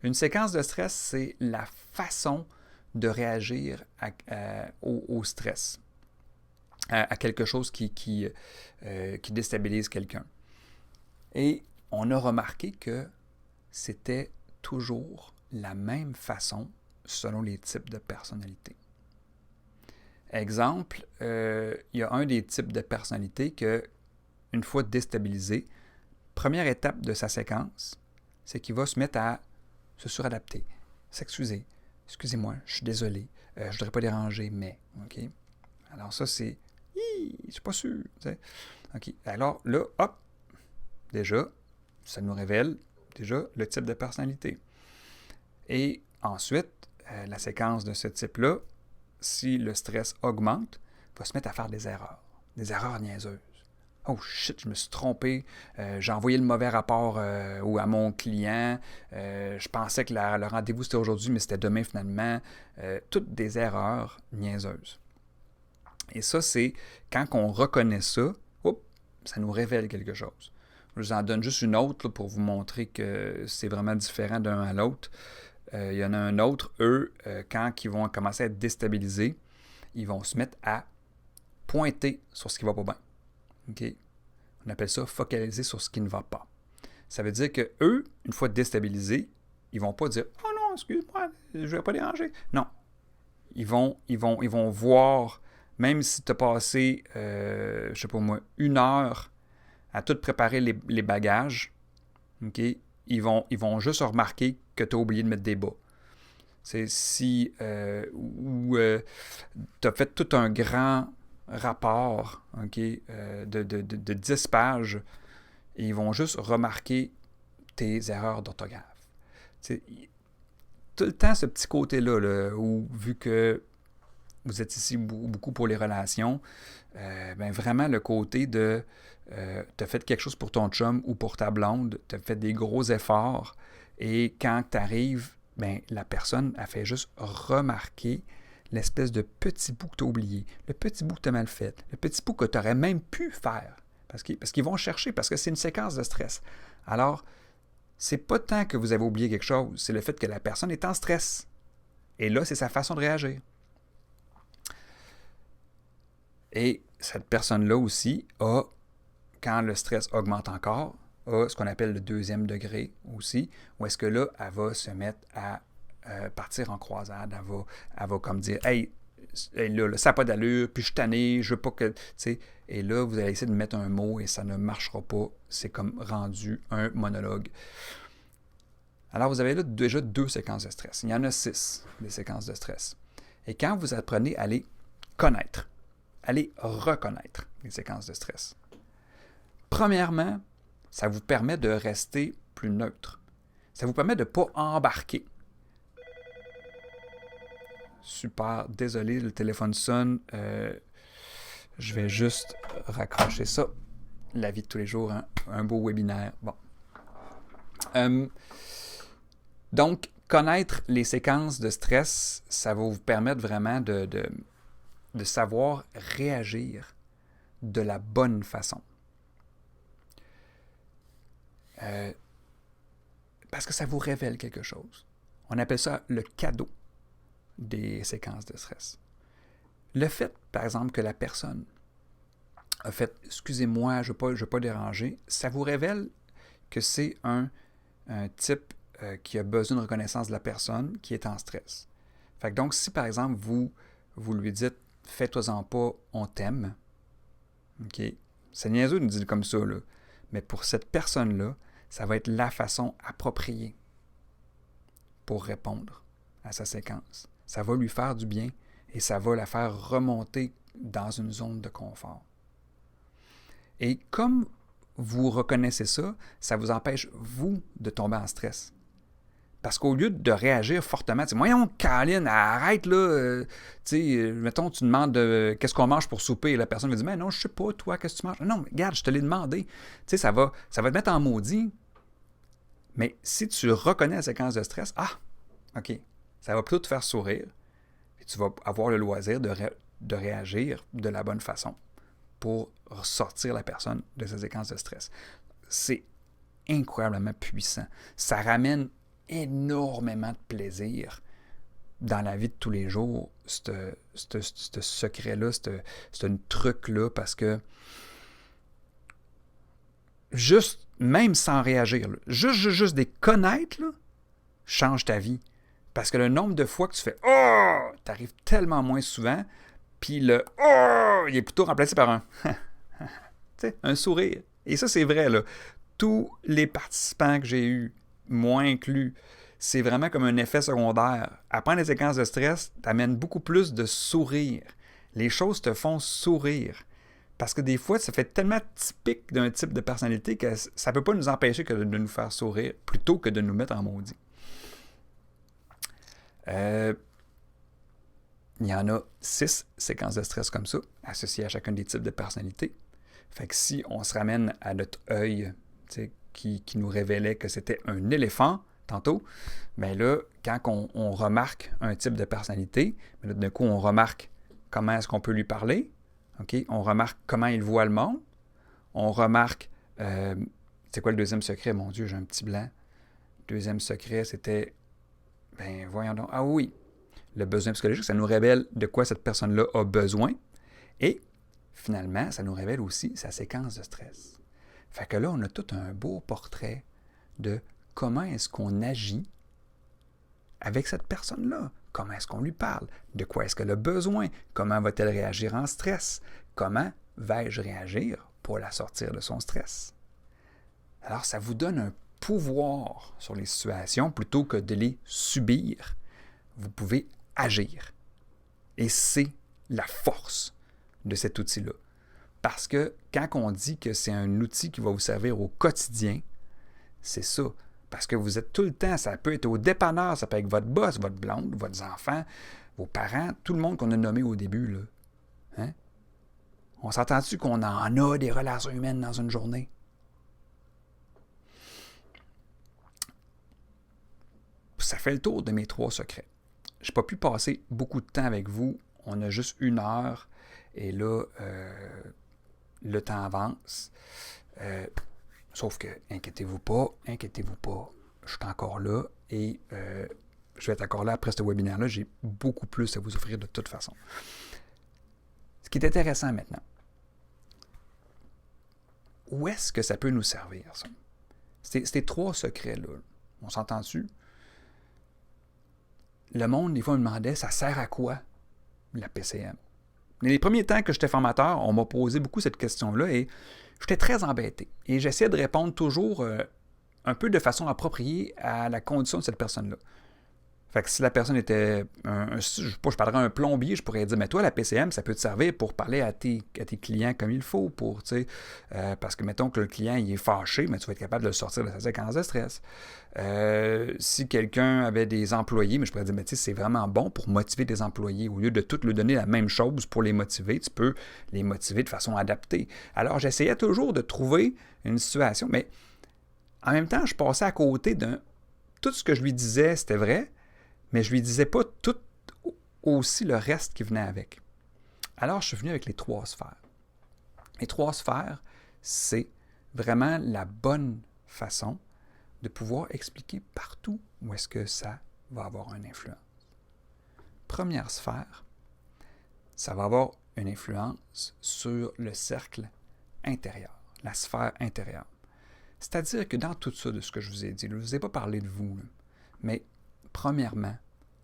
Une séquence de stress, c'est la façon de réagir au stress, à quelque chose qui déstabilise quelqu'un. Et on a remarqué que c'était toujours la même façon selon les types de personnalités. Exemple, il y a un des types de personnalités que, une fois déstabilisé, première étape de sa séquence, c'est qu'il va se mettre à se suradapter, s'excuser. Excusez-moi, je suis désolé, je ne voudrais pas déranger, mais, OK? Alors ça, c'est... Je suis pas sûr. T'sais. OK. Alors là, hop, déjà, ça nous révèle déjà le type de personnalité. Et ensuite, la séquence de ce type-là, si le stress augmente, va se mettre à faire des erreurs niaiseuses. Oh shit, je me suis trompé, j'ai envoyé le mauvais rapport ou à mon client, je pensais que le rendez-vous c'était aujourd'hui, mais c'était demain finalement. Toutes des erreurs niaiseuses. Et ça, c'est quand on reconnaît ça, ça nous révèle quelque chose. Je vous en donne juste une autre là, pour vous montrer que c'est vraiment différent d'un à l'autre. Il y en a un autre, eux, quand ils vont commencer à être déstabilisés, ils vont se mettre à pointer sur ce qui ne va pas bien. Okay? On appelle ça focaliser sur ce qui ne va pas. Ça veut dire que eux, une fois déstabilisés, ils ne vont pas dire « Oh non, excuse-moi, je ne vais pas déranger. » Non. Ils vont voir, même si tu as passé, je ne sais pas moi, 1 heure à tout préparer les bagages, okay? Ils vont juste remarquer que tu as oublié de mettre des bas. C'est si tu as fait tout un grand rapport de 10 pages et ils vont juste remarquer tes erreurs d'orthographe. T'sais, tout le temps, ce petit côté-là, là, où vu que vous êtes ici beaucoup pour les relations, vraiment le côté de tu as fait quelque chose pour ton chum ou pour ta blonde, tu as fait des gros efforts et quand tu arrives, la personne a fait juste remarquer l'espèce de petit bout que tu as oublié, le petit bout que tu as mal fait, le petit bout que tu aurais même pu faire. Parce qu'ils vont chercher, parce que c'est une séquence de stress. Alors, c'est pas tant que vous avez oublié quelque chose, c'est le fait que la personne est en stress. Et là, c'est sa façon de réagir. Et cette personne-là aussi a, quand le stress augmente encore, a ce qu'on appelle le 2e degré aussi, où est-ce que là, elle va se mettre à partir en croisade, elle va comme dire « Hey, là, ça n'a pas d'allure, puis je suis tanné, je veux pas que... » Et là, vous allez essayer de mettre un mot et ça ne marchera pas. C'est comme rendu un monologue. Alors, vous avez là déjà 2 séquences de stress. Il y en a 6, des séquences de stress. Et quand vous apprenez à les connaître, à les reconnaître, les séquences de stress, premièrement, ça vous permet de rester plus neutre. Ça vous permet de ne pas embarquer. Super, désolé, le téléphone sonne. Je vais juste raccrocher ça. La vie de tous les jours, hein? Un beau webinaire. Bon. Donc, connaître les séquences de stress, ça va vous permettre vraiment de savoir réagir de la bonne façon. Parce que ça vous révèle quelque chose. On appelle ça le cadeau des séquences de stress. Le fait, par exemple, que la personne a fait « Excusez-moi, je ne veux pas déranger », ça vous révèle que c'est un type qui a besoin de reconnaissance de la personne qui est en stress. Fait que donc, si par exemple, vous lui dites « Fais-toi-en pas, on t'aime », OK? C'est niaiseux de nous dire comme ça, là. Mais pour cette personne-là, ça va être la façon appropriée pour répondre à sa séquence. Ça va lui faire du bien et ça va la faire remonter dans une zone de confort. Et comme vous reconnaissez ça, ça vous empêche, vous, de tomber en stress. Parce qu'au lieu de réagir fortement, tu sais, voyons, Caroline, arrête là, mettons, tu demandes qu'est-ce qu'on mange pour souper, et la personne va dire, mais non, je sais pas, toi, qu'est-ce que tu manges? Non, mais regarde, je te l'ai demandé. Tu sais, ça va te mettre en maudit. Mais si tu reconnais la séquence de stress, OK, ça va plutôt te faire sourire, et tu vas avoir le loisir de réagir de la bonne façon pour sortir la personne de sa séquence de stress. C'est incroyablement puissant. Ça ramène énormément de plaisir dans la vie de tous les jours, ce secret-là, ce truc-là, parce que juste, même sans réagir, là, juste des connaître, là, change ta vie. Parce que le nombre de fois que tu fais « Oh », t'arrives tellement moins souvent, puis le « Oh », il est plutôt remplacé par un sourire. Et ça, c'est vrai, là. Tous les participants que j'ai eus, moi inclus, c'est vraiment comme un effet secondaire. Apprendre les séquences de stress t'amène beaucoup plus de sourire. Les choses te font sourire. Parce que des fois, ça fait tellement typique d'un type de personnalité que ça ne peut pas nous empêcher que de nous faire sourire plutôt que de nous mettre en maudit. Il y en a 6 séquences de stress comme ça, associées à chacun des types de personnalités. Fait que si on se ramène à notre œil qui nous révélait que c'était un éléphant tantôt, bien là, quand on remarque un type de personnalité, là, d'un coup, on remarque comment est-ce qu'on peut lui parler, okay? On remarque comment il voit le monde, on remarque, c'est quoi le deuxième secret? Mon Dieu, j'ai un petit blanc. Le deuxième secret, c'était, ben voyons donc, ah oui, le besoin psychologique, ça nous révèle de quoi cette personne-là a besoin, et finalement, ça nous révèle aussi sa séquence de stress. Fait que là, on a tout un beau portrait de comment est-ce qu'on agit avec cette personne-là. Comment est-ce qu'on lui parle? De quoi est-ce qu'elle a besoin? Comment va-t-elle réagir en stress? Comment vais-je réagir pour la sortir de son stress? Alors, ça vous donne un pouvoir sur les situations plutôt que de les subir. Vous pouvez agir. Et c'est la force de cet outil-là. Parce que quand on dit que c'est un outil qui va vous servir au quotidien, c'est ça. Parce que vous êtes tout le temps, ça peut être au dépanneur, ça peut être avec votre boss, votre blonde, votre enfant, vos parents, tout le monde qu'on a nommé au début. Là. Hein? On s'entend-tu qu'on en a des relations humaines dans une journée? Ça fait le tour de mes 3 secrets. Je n'ai pas pu passer beaucoup de temps avec vous. On a juste 1 heure. Et là, le temps avance. Sauf que, inquiétez-vous pas, je suis encore là et je vais être encore là après ce webinaire-là. J'ai beaucoup plus à vous offrir de toute façon. Ce qui est intéressant maintenant, où est-ce que ça peut nous servir, ça? Ces 3 secrets-là, on s'entend-tu? Le monde, des fois, me demandait, ça sert à quoi, la PCM? Les premiers temps que j'étais formateur, on m'a posé beaucoup cette question-là et j'étais très embêté. Et j'essayais de répondre toujours un peu de façon appropriée à la condition de cette personne-là. Fait que si la personne était, je parlerais un plombier, je pourrais dire, mais toi, la PCM, ça peut te servir pour parler à tes clients comme il faut, parce que mettons que le client il est fâché, mais tu vas être capable de le sortir de sa séquence de stress. Si quelqu'un avait des employés, mais je pourrais dire, mais c'est vraiment bon pour motiver des employés. Au lieu de tout lui donner la même chose pour les motiver, tu peux les motiver de façon adaptée. Alors, j'essayais toujours de trouver une situation, mais en même temps, je passais à côté d'un... Tout ce que je lui disais, c'était vrai, mais je ne lui disais pas tout aussi le reste qui venait avec. Alors, je suis venu avec les 3 sphères. Les 3 sphères, c'est vraiment la bonne façon de pouvoir expliquer partout où est-ce que ça va avoir une influence. Première sphère, ça va avoir une influence sur le cercle intérieur, la sphère intérieure. C'est-à-dire que dans tout ça de ce que je vous ai dit, je ne vous ai pas parlé de vous, mais premièrement,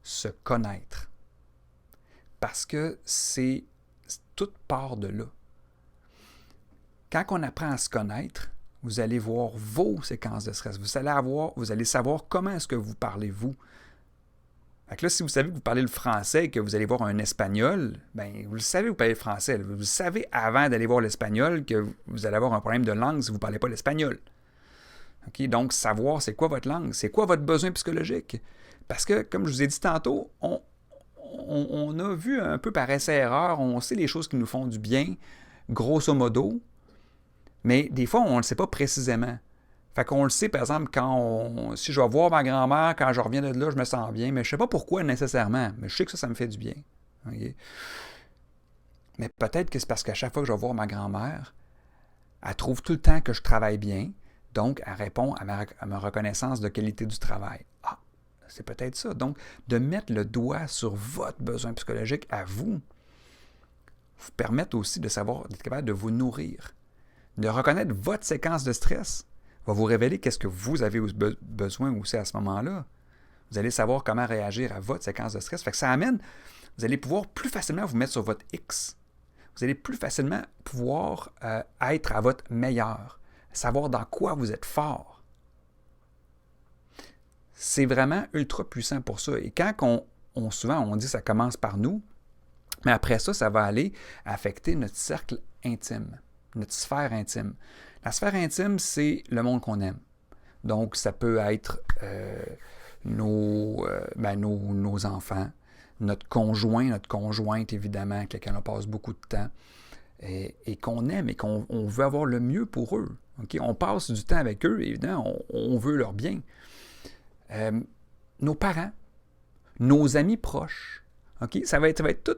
se connaître. Parce que c'est toute part de là. Quand on apprend à se connaître, vous allez voir vos séquences de stress. Vous allez savoir comment est-ce que vous parlez, vous. Fait que là, si vous savez que vous parlez le français et que vous allez voir un espagnol, bien, vous le savez que vous parlez le français. Vous le savez avant d'aller voir l'espagnol que vous allez avoir un problème de langue si vous ne parlez pas l'espagnol. Okay? Donc, savoir c'est quoi votre langue, c'est quoi votre besoin psychologique. Parce que, comme je vous ai dit tantôt, on a vu un peu par essai-erreur, on sait les choses qui nous font du bien, grosso modo, mais des fois, on ne le sait pas précisément. Fait qu'on le sait, par exemple, si je vais voir ma grand-mère, quand je reviens de là, je me sens bien, mais je ne sais pas pourquoi nécessairement, mais je sais que ça me fait du bien. Okay? Mais peut-être que c'est parce qu'à chaque fois que je vais voir ma grand-mère, elle trouve tout le temps que je travaille bien, donc elle répond à ma reconnaissance de qualité du travail. Ah, c'est peut-être ça. Donc, de mettre le doigt sur votre besoin psychologique à vous permettre aussi de savoir, d'être capable de vous nourrir. De reconnaître votre séquence de stress va vous révéler qu'est-ce que vous avez besoin aussi à ce moment-là. Vous allez savoir comment réagir à votre séquence de stress. Fait que ça amène, vous allez pouvoir plus facilement vous mettre sur votre X. Vous allez plus facilement pouvoir être à votre meilleur, savoir dans quoi vous êtes fort. C'est vraiment ultra puissant pour ça. Et quand souvent on dit que ça commence par nous, Mais après ça, ça va aller affecter notre cercle intime, notre sphère intime. La sphère intime, c'est le monde qu'on aime. Donc, ça peut être nos enfants, notre conjoint, notre conjointe, évidemment, avec lesquels on passe beaucoup de temps, et qu'on aime et qu'on veut avoir le mieux pour eux. Okay? On passe du temps avec eux, évidemment, on veut leur bien. Nos parents, nos amis proches, okay? Ça va être tout.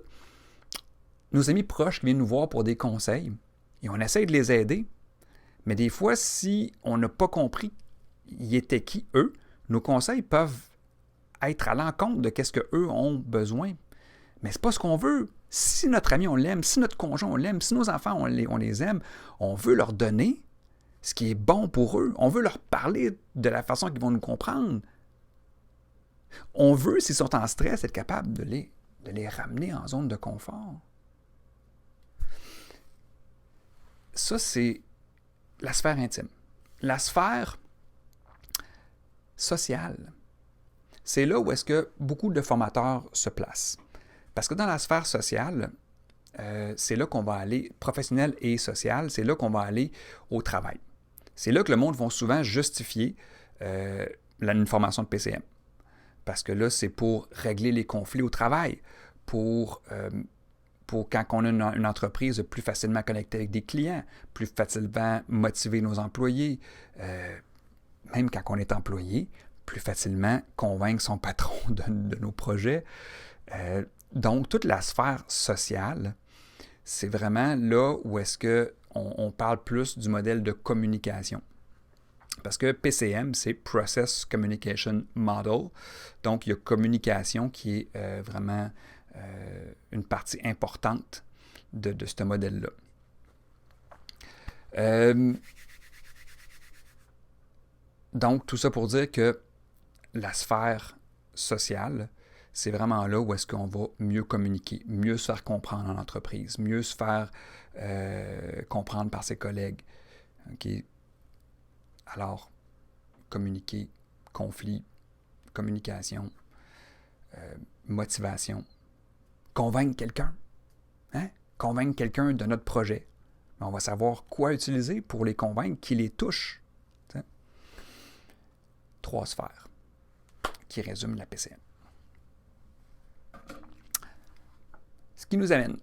Nos amis proches qui viennent nous voir pour des conseils, et on essaie de les aider, mais des fois, si on n'a pas compris ils étaient qui, eux, nos conseils peuvent être à l'encontre de ce qu'eux ont besoin. Mais c'est pas ce qu'on veut. Si notre ami, on l'aime, si notre conjoint, on l'aime, si nos enfants, on les aime, on veut leur donner ce qui est bon pour eux. On veut leur parler de la façon qu'ils vont nous comprendre. On veut, s'ils sont en stress, être capable de les ramener en zone de confort. Ça, c'est la sphère intime. La sphère sociale, c'est là où est-ce que beaucoup de formateurs se placent. Parce que dans la sphère sociale, c'est là qu'on va aller, professionnelle et sociale, c'est là qu'on va aller au travail. C'est là que le monde va souvent justifier une formation de PCM. Parce que là, c'est pour régler les conflits au travail, pour quand on a une entreprise, plus facilement connecter avec des clients, plus facilement motiver nos employés, même quand on est employé, plus facilement convaincre son patron de nos projets. Donc, toute la sphère sociale, c'est vraiment là où est-ce qu'on parle plus du modèle de communication. Parce que PCM, c'est Process Communication Model. Donc, il y a communication qui est vraiment une partie importante de ce modèle-là. Donc, tout ça pour dire que la sphère sociale, c'est vraiment là où est-ce qu'on va mieux communiquer, mieux se faire comprendre en entreprise, mieux se faire comprendre par ses collègues. Okay? Alors, communiquer, conflit, communication, motivation, convaincre quelqu'un, hein? Convaincre quelqu'un de notre projet. On va savoir quoi utiliser pour les convaincre, qui les touche. T'sais? 3 sphères qui résument la PCM. Ce qui nous amène.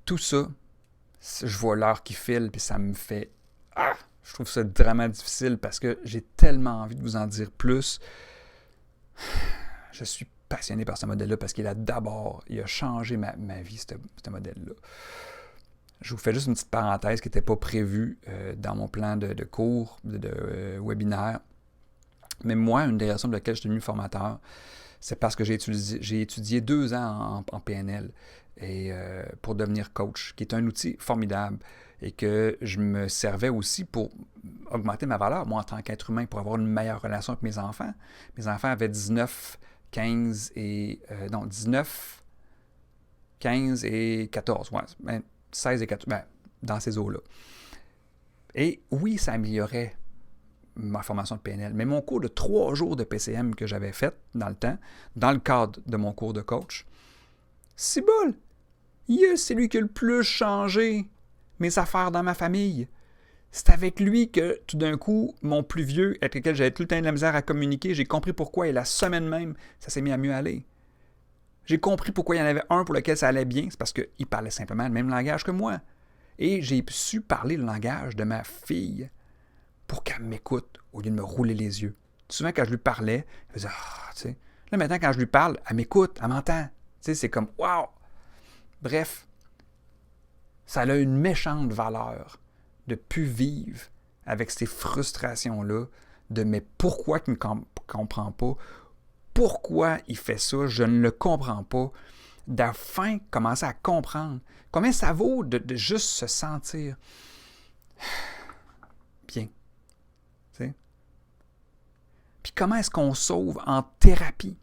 Tout ça, je vois l'heure qui file, puis ça me fait... je trouve ça vraiment difficile parce que j'ai tellement envie de vous en dire plus. Je suis passionné par ce modèle-là parce qu'il a changé ma vie, ce modèle-là. Je vous fais juste une petite parenthèse qui n'était pas prévue dans mon plan de cours, de webinaire. Mais moi, une des raisons pour lesquelles je suis devenu formateur, c'est parce que j'ai étudié 2 ans en PNL et, pour devenir coach, qui est un outil formidable et que je me servais aussi pour augmenter ma valeur, moi, en tant qu'être humain, pour avoir une meilleure relation avec mes enfants. Mes enfants avaient 19, 15 et... 15 et 14, ouais, 16 et 14, dans ces eaux-là. Et oui, ça améliorait ma formation de PNL, mais mon cours de 3 jours de PCM que j'avais fait dans le temps, dans le cadre de mon cours de coach, c'est bol! C'est lui qui a le plus changé mes affaires dans ma famille. C'est avec lui que, tout d'un coup, mon plus vieux, avec lequel j'avais tout le temps de la misère à communiquer, j'ai compris pourquoi, et la semaine même, ça s'est mis à mieux aller. J'ai compris pourquoi il y en avait un pour lequel ça allait bien, c'est parce qu'il parlait simplement le même langage que moi. Et j'ai su parler le langage de ma fille pour qu'elle m'écoute au lieu de me rouler les yeux. Souvent, quand je lui parlais, elle faisait « tu sais. Là, maintenant, quand je lui parle, elle m'écoute, elle m'entend. Tu sais, c'est comme « wow! » Bref, ça a une méchante valeur de plus vivre avec ces frustrations-là de « mais pourquoi il ne comprend pas? Pourquoi il fait ça? Je ne le comprends pas. » D'afin commencer à comprendre combien ça vaut de juste se sentir bien. T'sais? Puis comment est-ce qu'on sauve en thérapie,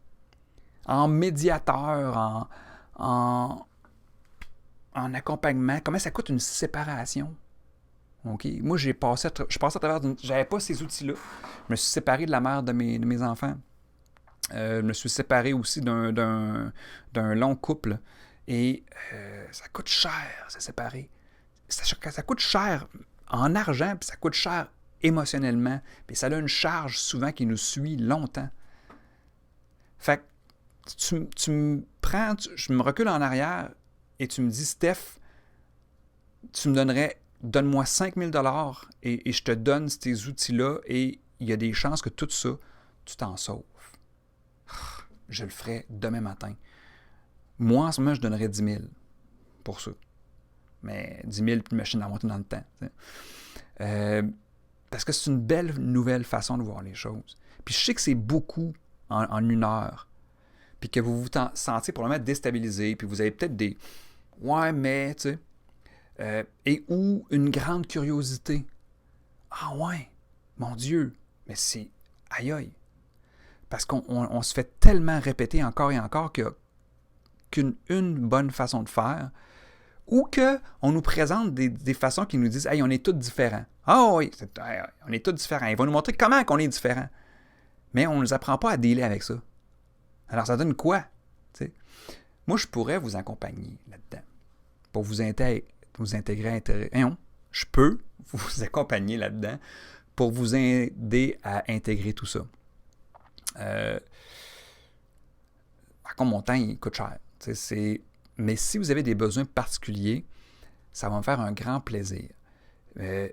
en médiateur, en accompagnement? Comment ça coûte une séparation? Okay? Moi, je passais à travers j'avais pas ces outils-là. Je me suis séparé de la mère de mes enfants. Je me suis séparé aussi d'un long couple et ça coûte cher, se séparer. Ça coûte cher en argent, puis ça coûte cher émotionnellement. Puis ça a une charge souvent qui nous suit longtemps. Fait que tu me prends, je me recule en arrière et tu me dis, Steph, tu me donne-moi 5000 $ et je te donne ces outils-là et il y a des chances que tout ça, tu t'en sauves. Je le ferai demain matin. Moi, en ce moment, je donnerais 10 000 pour ça. Mais 10 000 puis une machine à monter dans le temps. Parce que c'est une belle nouvelle façon de voir les choses. Puis je sais que c'est beaucoup en une heure. Puis que vous vous sentez probablement déstabilisé. Puis vous avez peut-être des « ouais, mais », tu sais. Et ou une grande curiosité. « Ah ouais, mon Dieu, mais c'est aïe aïe. » Parce qu'on se fait tellement répéter encore et encore qu'il n'y a qu'une bonne façon de faire, ou qu'on nous présente des façons qui nous disent « Hey, on est tous différents. » Ah oui, on est tous différents. Il va nous montrer comment on est différents. Mais on ne nous apprend pas à dealer avec ça. Alors, ça donne quoi? T'sais? Moi, je pourrais vous accompagner là-dedans pour vous intégrer. Je peux vous accompagner là-dedans pour vous aider à intégrer tout ça. Par contre, mon temps, il coûte cher. Mais si vous avez des besoins particuliers, ça va me faire un grand plaisir.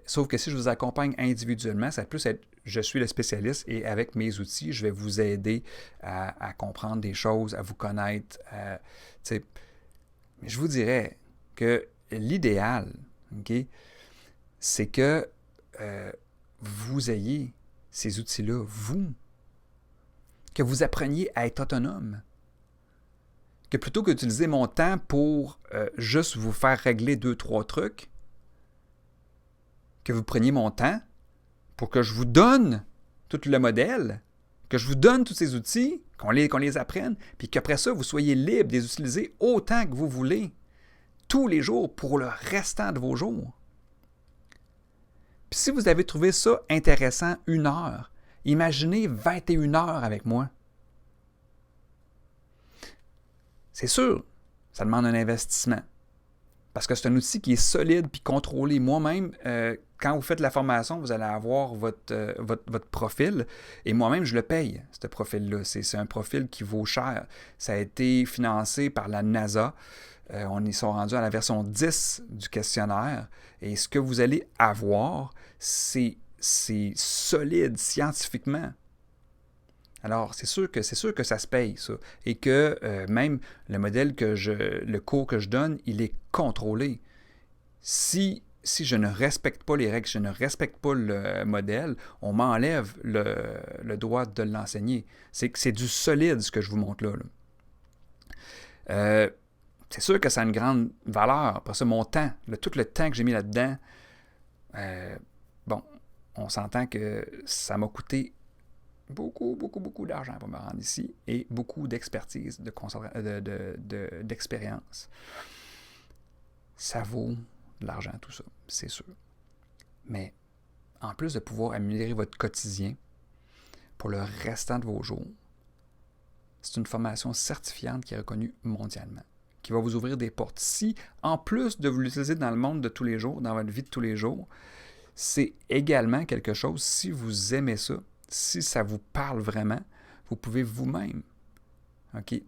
Sauf que si je vous accompagne individuellement, ça peut plus être je suis le spécialiste et avec mes outils, je vais vous aider à comprendre des choses, à vous connaître. Mais je vous dirais que l'idéal, okay, c'est que vous ayez ces outils-là, vous, que vous appreniez à être autonome. Que plutôt qu'utiliser mon temps pour juste vous faire régler 2-3 trucs, que vous preniez mon temps pour que je vous donne tout le modèle, que je vous donne tous ces outils, qu'on les apprenne, puis qu'après ça, vous soyez libre de les utiliser autant que vous voulez, tous les jours, pour le restant de vos jours. Puis si vous avez trouvé ça intéressant 1 heure, imaginez 21 heures avec moi. C'est sûr, ça demande un investissement. Parce que c'est un outil qui est solide puis contrôlé. Moi-même, quand vous faites la formation, vous allez avoir votre profil. Et moi-même, je le paye, ce profil-là. C'est un profil qui vaut cher. Ça a été financé par la NASA. Ils sont rendus à la version 10 du questionnaire. Et ce que vous allez avoir, c'est solide scientifiquement. Alors, c'est sûr que ça se paye, ça. Et que même le cours que je donne, il est contrôlé. Si je ne respecte pas les règles, si je ne respecte pas le modèle, on m'enlève le droit de l'enseigner. C'est du solide, ce que je vous montre là. C'est sûr que ça a une grande valeur. Après ça, mon temps, tout le temps que j'ai mis là-dedans, on s'entend que ça m'a coûté beaucoup d'argent pour me rendre ici et beaucoup d'expertise, d'expérience. Ça vaut de l'argent, tout ça, c'est sûr. Mais en plus de pouvoir améliorer votre quotidien pour le restant de vos jours, c'est une formation certifiante qui est reconnue mondialement, qui va vous ouvrir des portes. Si, en plus de vous l'utiliser dans le monde de tous les jours, dans votre vie de tous les jours, c'est également quelque chose, si vous aimez ça, si ça vous parle vraiment, vous pouvez vous-même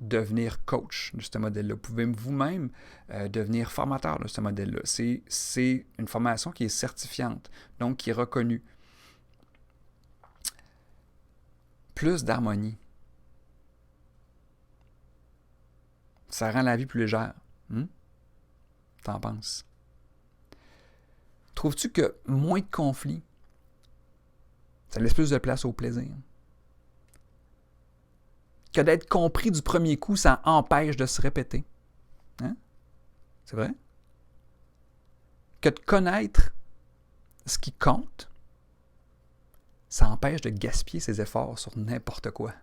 devenir coach de ce modèle-là. Vous pouvez vous-même devenir formateur de ce modèle-là. C'est une formation qui est certifiante, donc qui est reconnue. Plus d'harmonie. Ça rend la vie plus légère. T'en penses? Trouves-tu que moins de conflits, ça laisse plus de place au plaisir? Que d'être compris du premier coup, ça empêche de se répéter. Hein? C'est vrai? Que de connaître ce qui compte, ça empêche de gaspiller ses efforts sur n'importe quoi.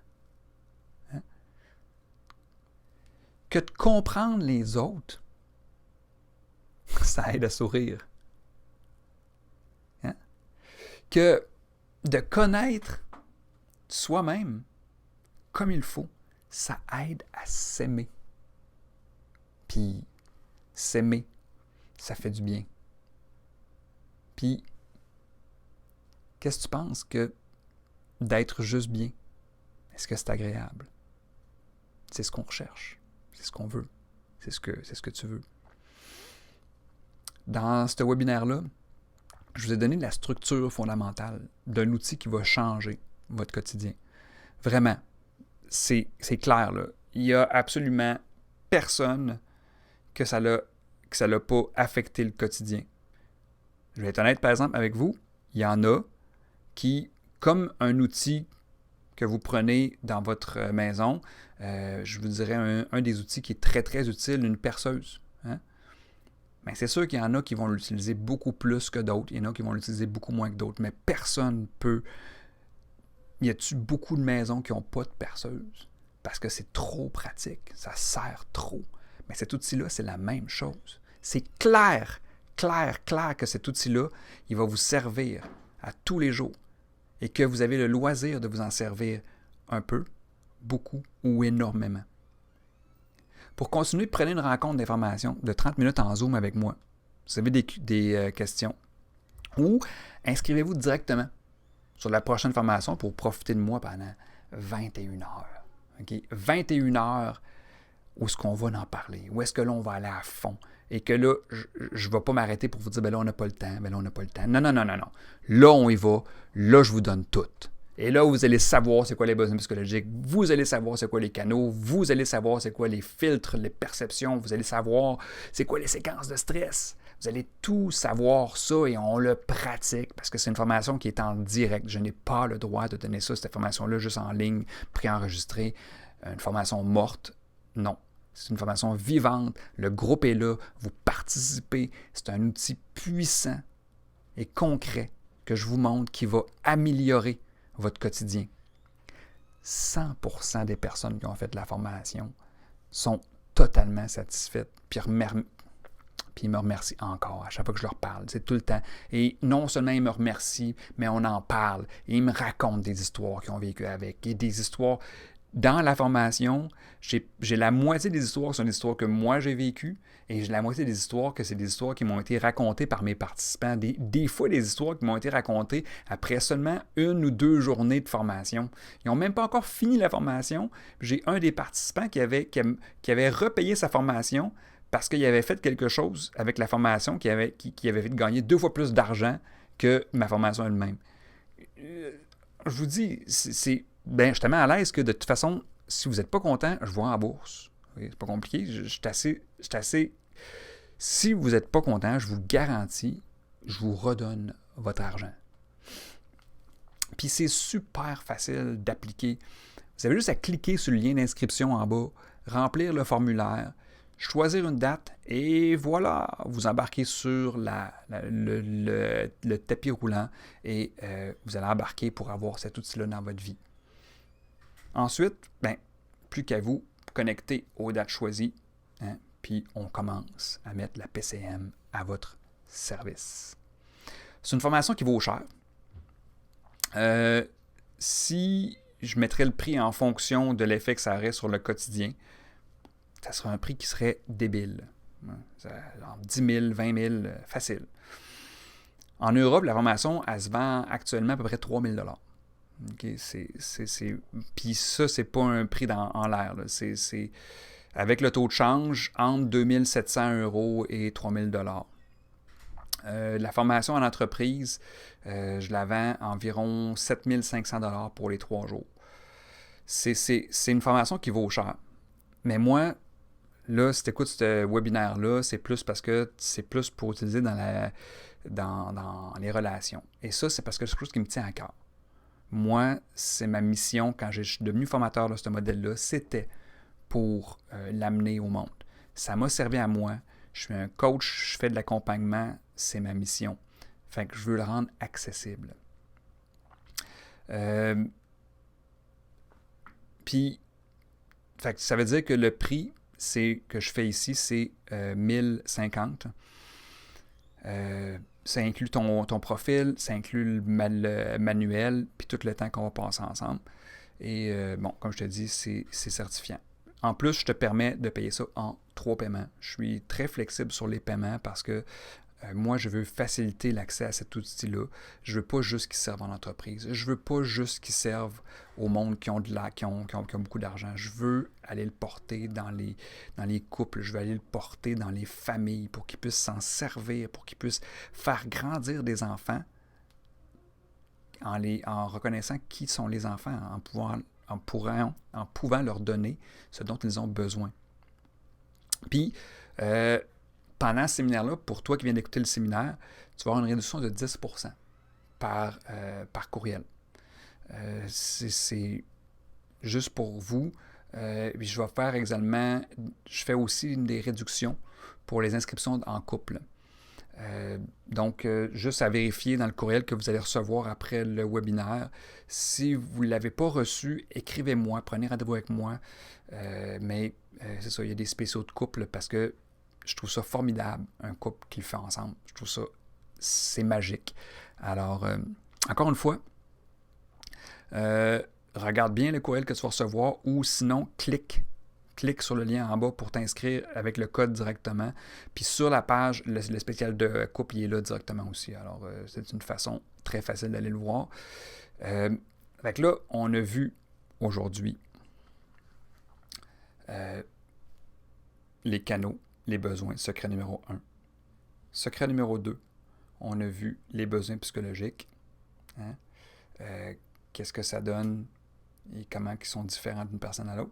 Hein? Que de comprendre les autres, ça aide à sourire. Hein? Que de connaître soi-même, comme il faut, ça aide à s'aimer. Puis, s'aimer, ça fait du bien. Puis, qu'est-ce que tu penses que d'être juste bien? Est-ce que c'est agréable? C'est ce qu'on recherche. C'est ce qu'on veut. C'est ce que tu veux. Dans ce webinaire-là, je vous ai donné la structure fondamentale d'un outil qui va changer votre quotidien. Vraiment, c'est clair, là. Il n'y a absolument personne que ça l'a pas affecté le quotidien. Je vais être honnête, par exemple, avec vous, il y en a qui, comme un outil que vous prenez dans votre maison, je vous dirais un des outils qui est très, très utile, une perceuse. Hein? Ben, c'est sûr qu'il y en a qui vont l'utiliser beaucoup plus que d'autres, il y en a qui vont l'utiliser beaucoup moins que d'autres, mais personne ne peut... Y a-t-il beaucoup de maisons qui n'ont pas de perceuse? Parce que c'est trop pratique, ça sert trop. Mais cet outil-là, c'est la même chose. C'est clair que cet outil-là, il va vous servir à tous les jours et que vous avez le loisir de vous en servir un peu, beaucoup ou énormément. Pour continuer, prenez une rencontre d'information de 30 minutes en Zoom avec moi. Vous avez des questions. Ou inscrivez-vous directement sur la prochaine formation pour profiter de moi pendant 21 heures. Okay? 21 heures où est-ce qu'on va en parler? Où est-ce que là, on va aller à fond? Et que là, je ne vais pas m'arrêter pour vous dire, ben là, on n'a pas le temps, ben là, on n'a pas le temps. Non. Là, on y va. Là, je vous donne tout. Et là, vous allez savoir c'est quoi les besoins psychologiques, vous allez savoir c'est quoi les canaux, vous allez savoir c'est quoi les filtres, les perceptions, vous allez savoir c'est quoi les séquences de stress. Vous allez tout savoir ça et on le pratique parce que c'est une formation qui est en direct. Je n'ai pas le droit de donner ça, cette formation-là, juste en ligne, préenregistrée, une formation morte. Non. C'est une formation vivante. Le groupe est là. Vous participez. C'est un outil puissant et concret que je vous montre qui va améliorer votre quotidien. 100% des personnes qui ont fait la formation sont totalement satisfaites. Puis ils me remercient encore à chaque fois que je leur parle. C'est tout le temps. Et non seulement ils me remercient, mais on en parle. Et ils me racontent des histoires qu'ils ont vécues avec. Et des histoires... Dans la formation, j'ai la moitié des histoires qui sont des histoires que moi j'ai vécues et j'ai la moitié des histoires que c'est des histoires qui m'ont été racontées par mes participants. Des fois, des histoires qui m'ont été racontées après seulement 1 ou 2 journées de formation. Ils n'ont même pas encore fini la formation. J'ai un des participants qui avait repayé sa formation parce qu'il avait fait quelque chose avec la formation qui avait fait gagner 2 fois plus d'argent que ma formation elle-même. Je vous dis, je suis tellement à l'aise que de toute façon, si vous n'êtes pas content, je vais en bourse. C'est pas compliqué. Je suis assez... Si vous n'êtes pas content, je vous garantis, je vous redonne votre argent. Puis c'est super facile d'appliquer. Vous avez juste à cliquer sur le lien d'inscription en bas, remplir le formulaire, choisir une date et voilà, vous embarquez sur le tapis roulant et vous allez embarquer pour avoir cet outil-là dans votre vie. Ensuite, plus qu'à vous connecter aux dates choisies, hein, puis on commence à mettre la PCM à votre service. C'est une formation qui vaut cher. Si je mettrais le prix en fonction de l'effet que ça aurait sur le quotidien, ça serait un prix qui serait débile. Genre 10 000, 20 000, facile. En Europe, la formation, elle se vend actuellement à peu près 3 000 $. Okay, puis ça, c'est pas un prix en l'air. C'est avec le taux de change entre 2 700 € et 3 000 $. La formation en entreprise, je la vends environ 7 500 $ pour les 3 jours. C'est une formation qui vaut cher. Mais moi, là, si tu écoutes ce webinaire-là, c'est plus parce que c'est plus pour utiliser dans les relations. Et ça, c'est parce que c'est quelque chose qui me tient à cœur. Moi, c'est ma mission quand je suis devenu formateur de ce modèle-là, c'était pour l'amener au monde. Ça m'a servi à moi. Je suis un coach, je fais de l'accompagnement, c'est ma mission. Fait que je veux le rendre accessible. Puis, ça veut dire que le prix que je fais ici, c'est 1050. Ça inclut ton profil, ça inclut le manuel, puis tout le temps qu'on va passer ensemble. Et bon, comme je te dis, c'est certifiant. En plus, je te permets de payer ça en 3 paiements. Je suis très flexible sur les paiements parce que moi, je veux faciliter l'accès à cet outil-là. Je veux pas juste qu'il serve en entreprise. Je veux pas juste qu'il serve au monde qui ont beaucoup d'argent. Je veux aller le porter dans les couples. Je veux aller le porter dans les familles pour qu'ils puissent s'en servir, pour qu'ils puissent faire grandir des enfants en reconnaissant qui sont les enfants, en pouvant leur donner ce dont ils ont besoin. Puis, pendant ce séminaire-là, pour toi qui viens d'écouter le séminaire, tu vas avoir une réduction de 10% par courriel. C'est juste pour vous. Puis je vais faire également, je fais aussi des réductions pour les inscriptions en couple. Donc, juste à vérifier dans le courriel que vous allez recevoir après le webinaire. Si vous ne l'avez pas reçu, écrivez-moi, prenez rendez-vous avec moi. Mais c'est ça, il y a des spéciaux de couple parce que je trouve ça formidable, un couple qui le fait ensemble. Je trouve ça, c'est magique. Alors, encore une fois, regarde bien le courriel que tu vas recevoir ou sinon, clique sur le lien en bas pour t'inscrire avec le code directement. Puis sur la page, le spécial de couple, il est là directement aussi. Alors, c'est une façon très facile d'aller le voir. Fait que là, on a vu aujourd'hui les canaux, les besoins, secret numéro 1. Secret numéro 2, on a vu les besoins psychologiques. Hein? Qu'est-ce que ça donne et comment ils sont différents d'une personne à l'autre.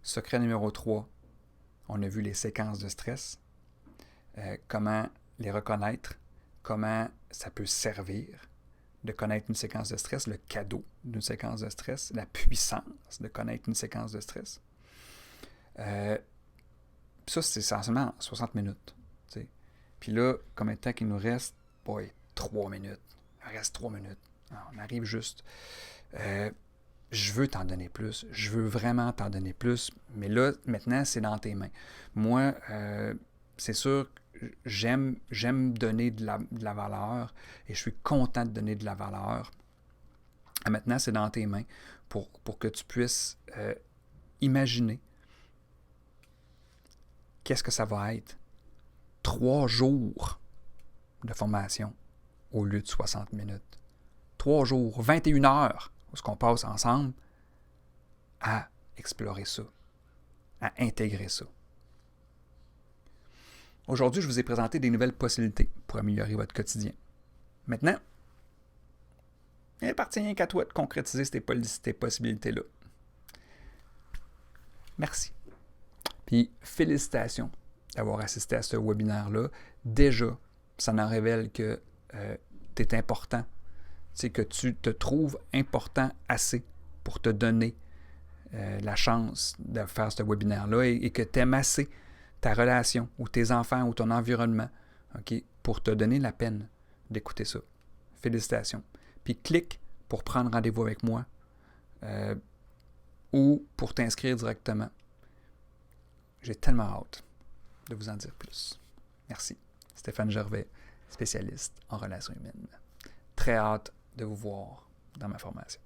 Secret numéro 3, on a vu les séquences de stress. Comment les reconnaître, comment ça peut servir de connaître une séquence de stress, le cadeau d'une séquence de stress, la puissance de connaître une séquence de stress. Ça, c'est essentiellement 60 minutes. T'sais. Puis là, combien de temps qu'il nous reste? Boy, 3 minutes. Il reste 3 minutes. Alors, on arrive juste. Je veux t'en donner plus. Je veux vraiment t'en donner plus. Mais là, maintenant, c'est dans tes mains. Moi, c'est sûr que j'aime donner de la valeur et je suis content de donner de la valeur. Maintenant, c'est dans tes mains pour que tu puisses imaginer qu'est-ce que ça va être 3 jours de formation au lieu de 60 minutes. 3 jours, 21 heures, où est-ce qu'on passe ensemble à explorer ça, à intégrer ça. Aujourd'hui, je vous ai présenté des nouvelles possibilités pour améliorer votre quotidien. Maintenant, il appartient rien qu'à toi de concrétiser ces possibilités-là. Merci. Puis, félicitations d'avoir assisté à ce webinaire-là. Déjà, ça en révèle que tu es important. C'est que tu te trouves important assez pour te donner la chance de faire ce webinaire-là et que tu aimes assez ta relation ou tes enfants ou ton environnement, okay, pour te donner la peine d'écouter ça. Félicitations. Puis clique pour prendre rendez-vous avec moi ou pour t'inscrire directement. J'ai tellement hâte de vous en dire plus. Merci. Stéphane Gervais, spécialiste en relations humaines. Très hâte de vous voir dans ma formation.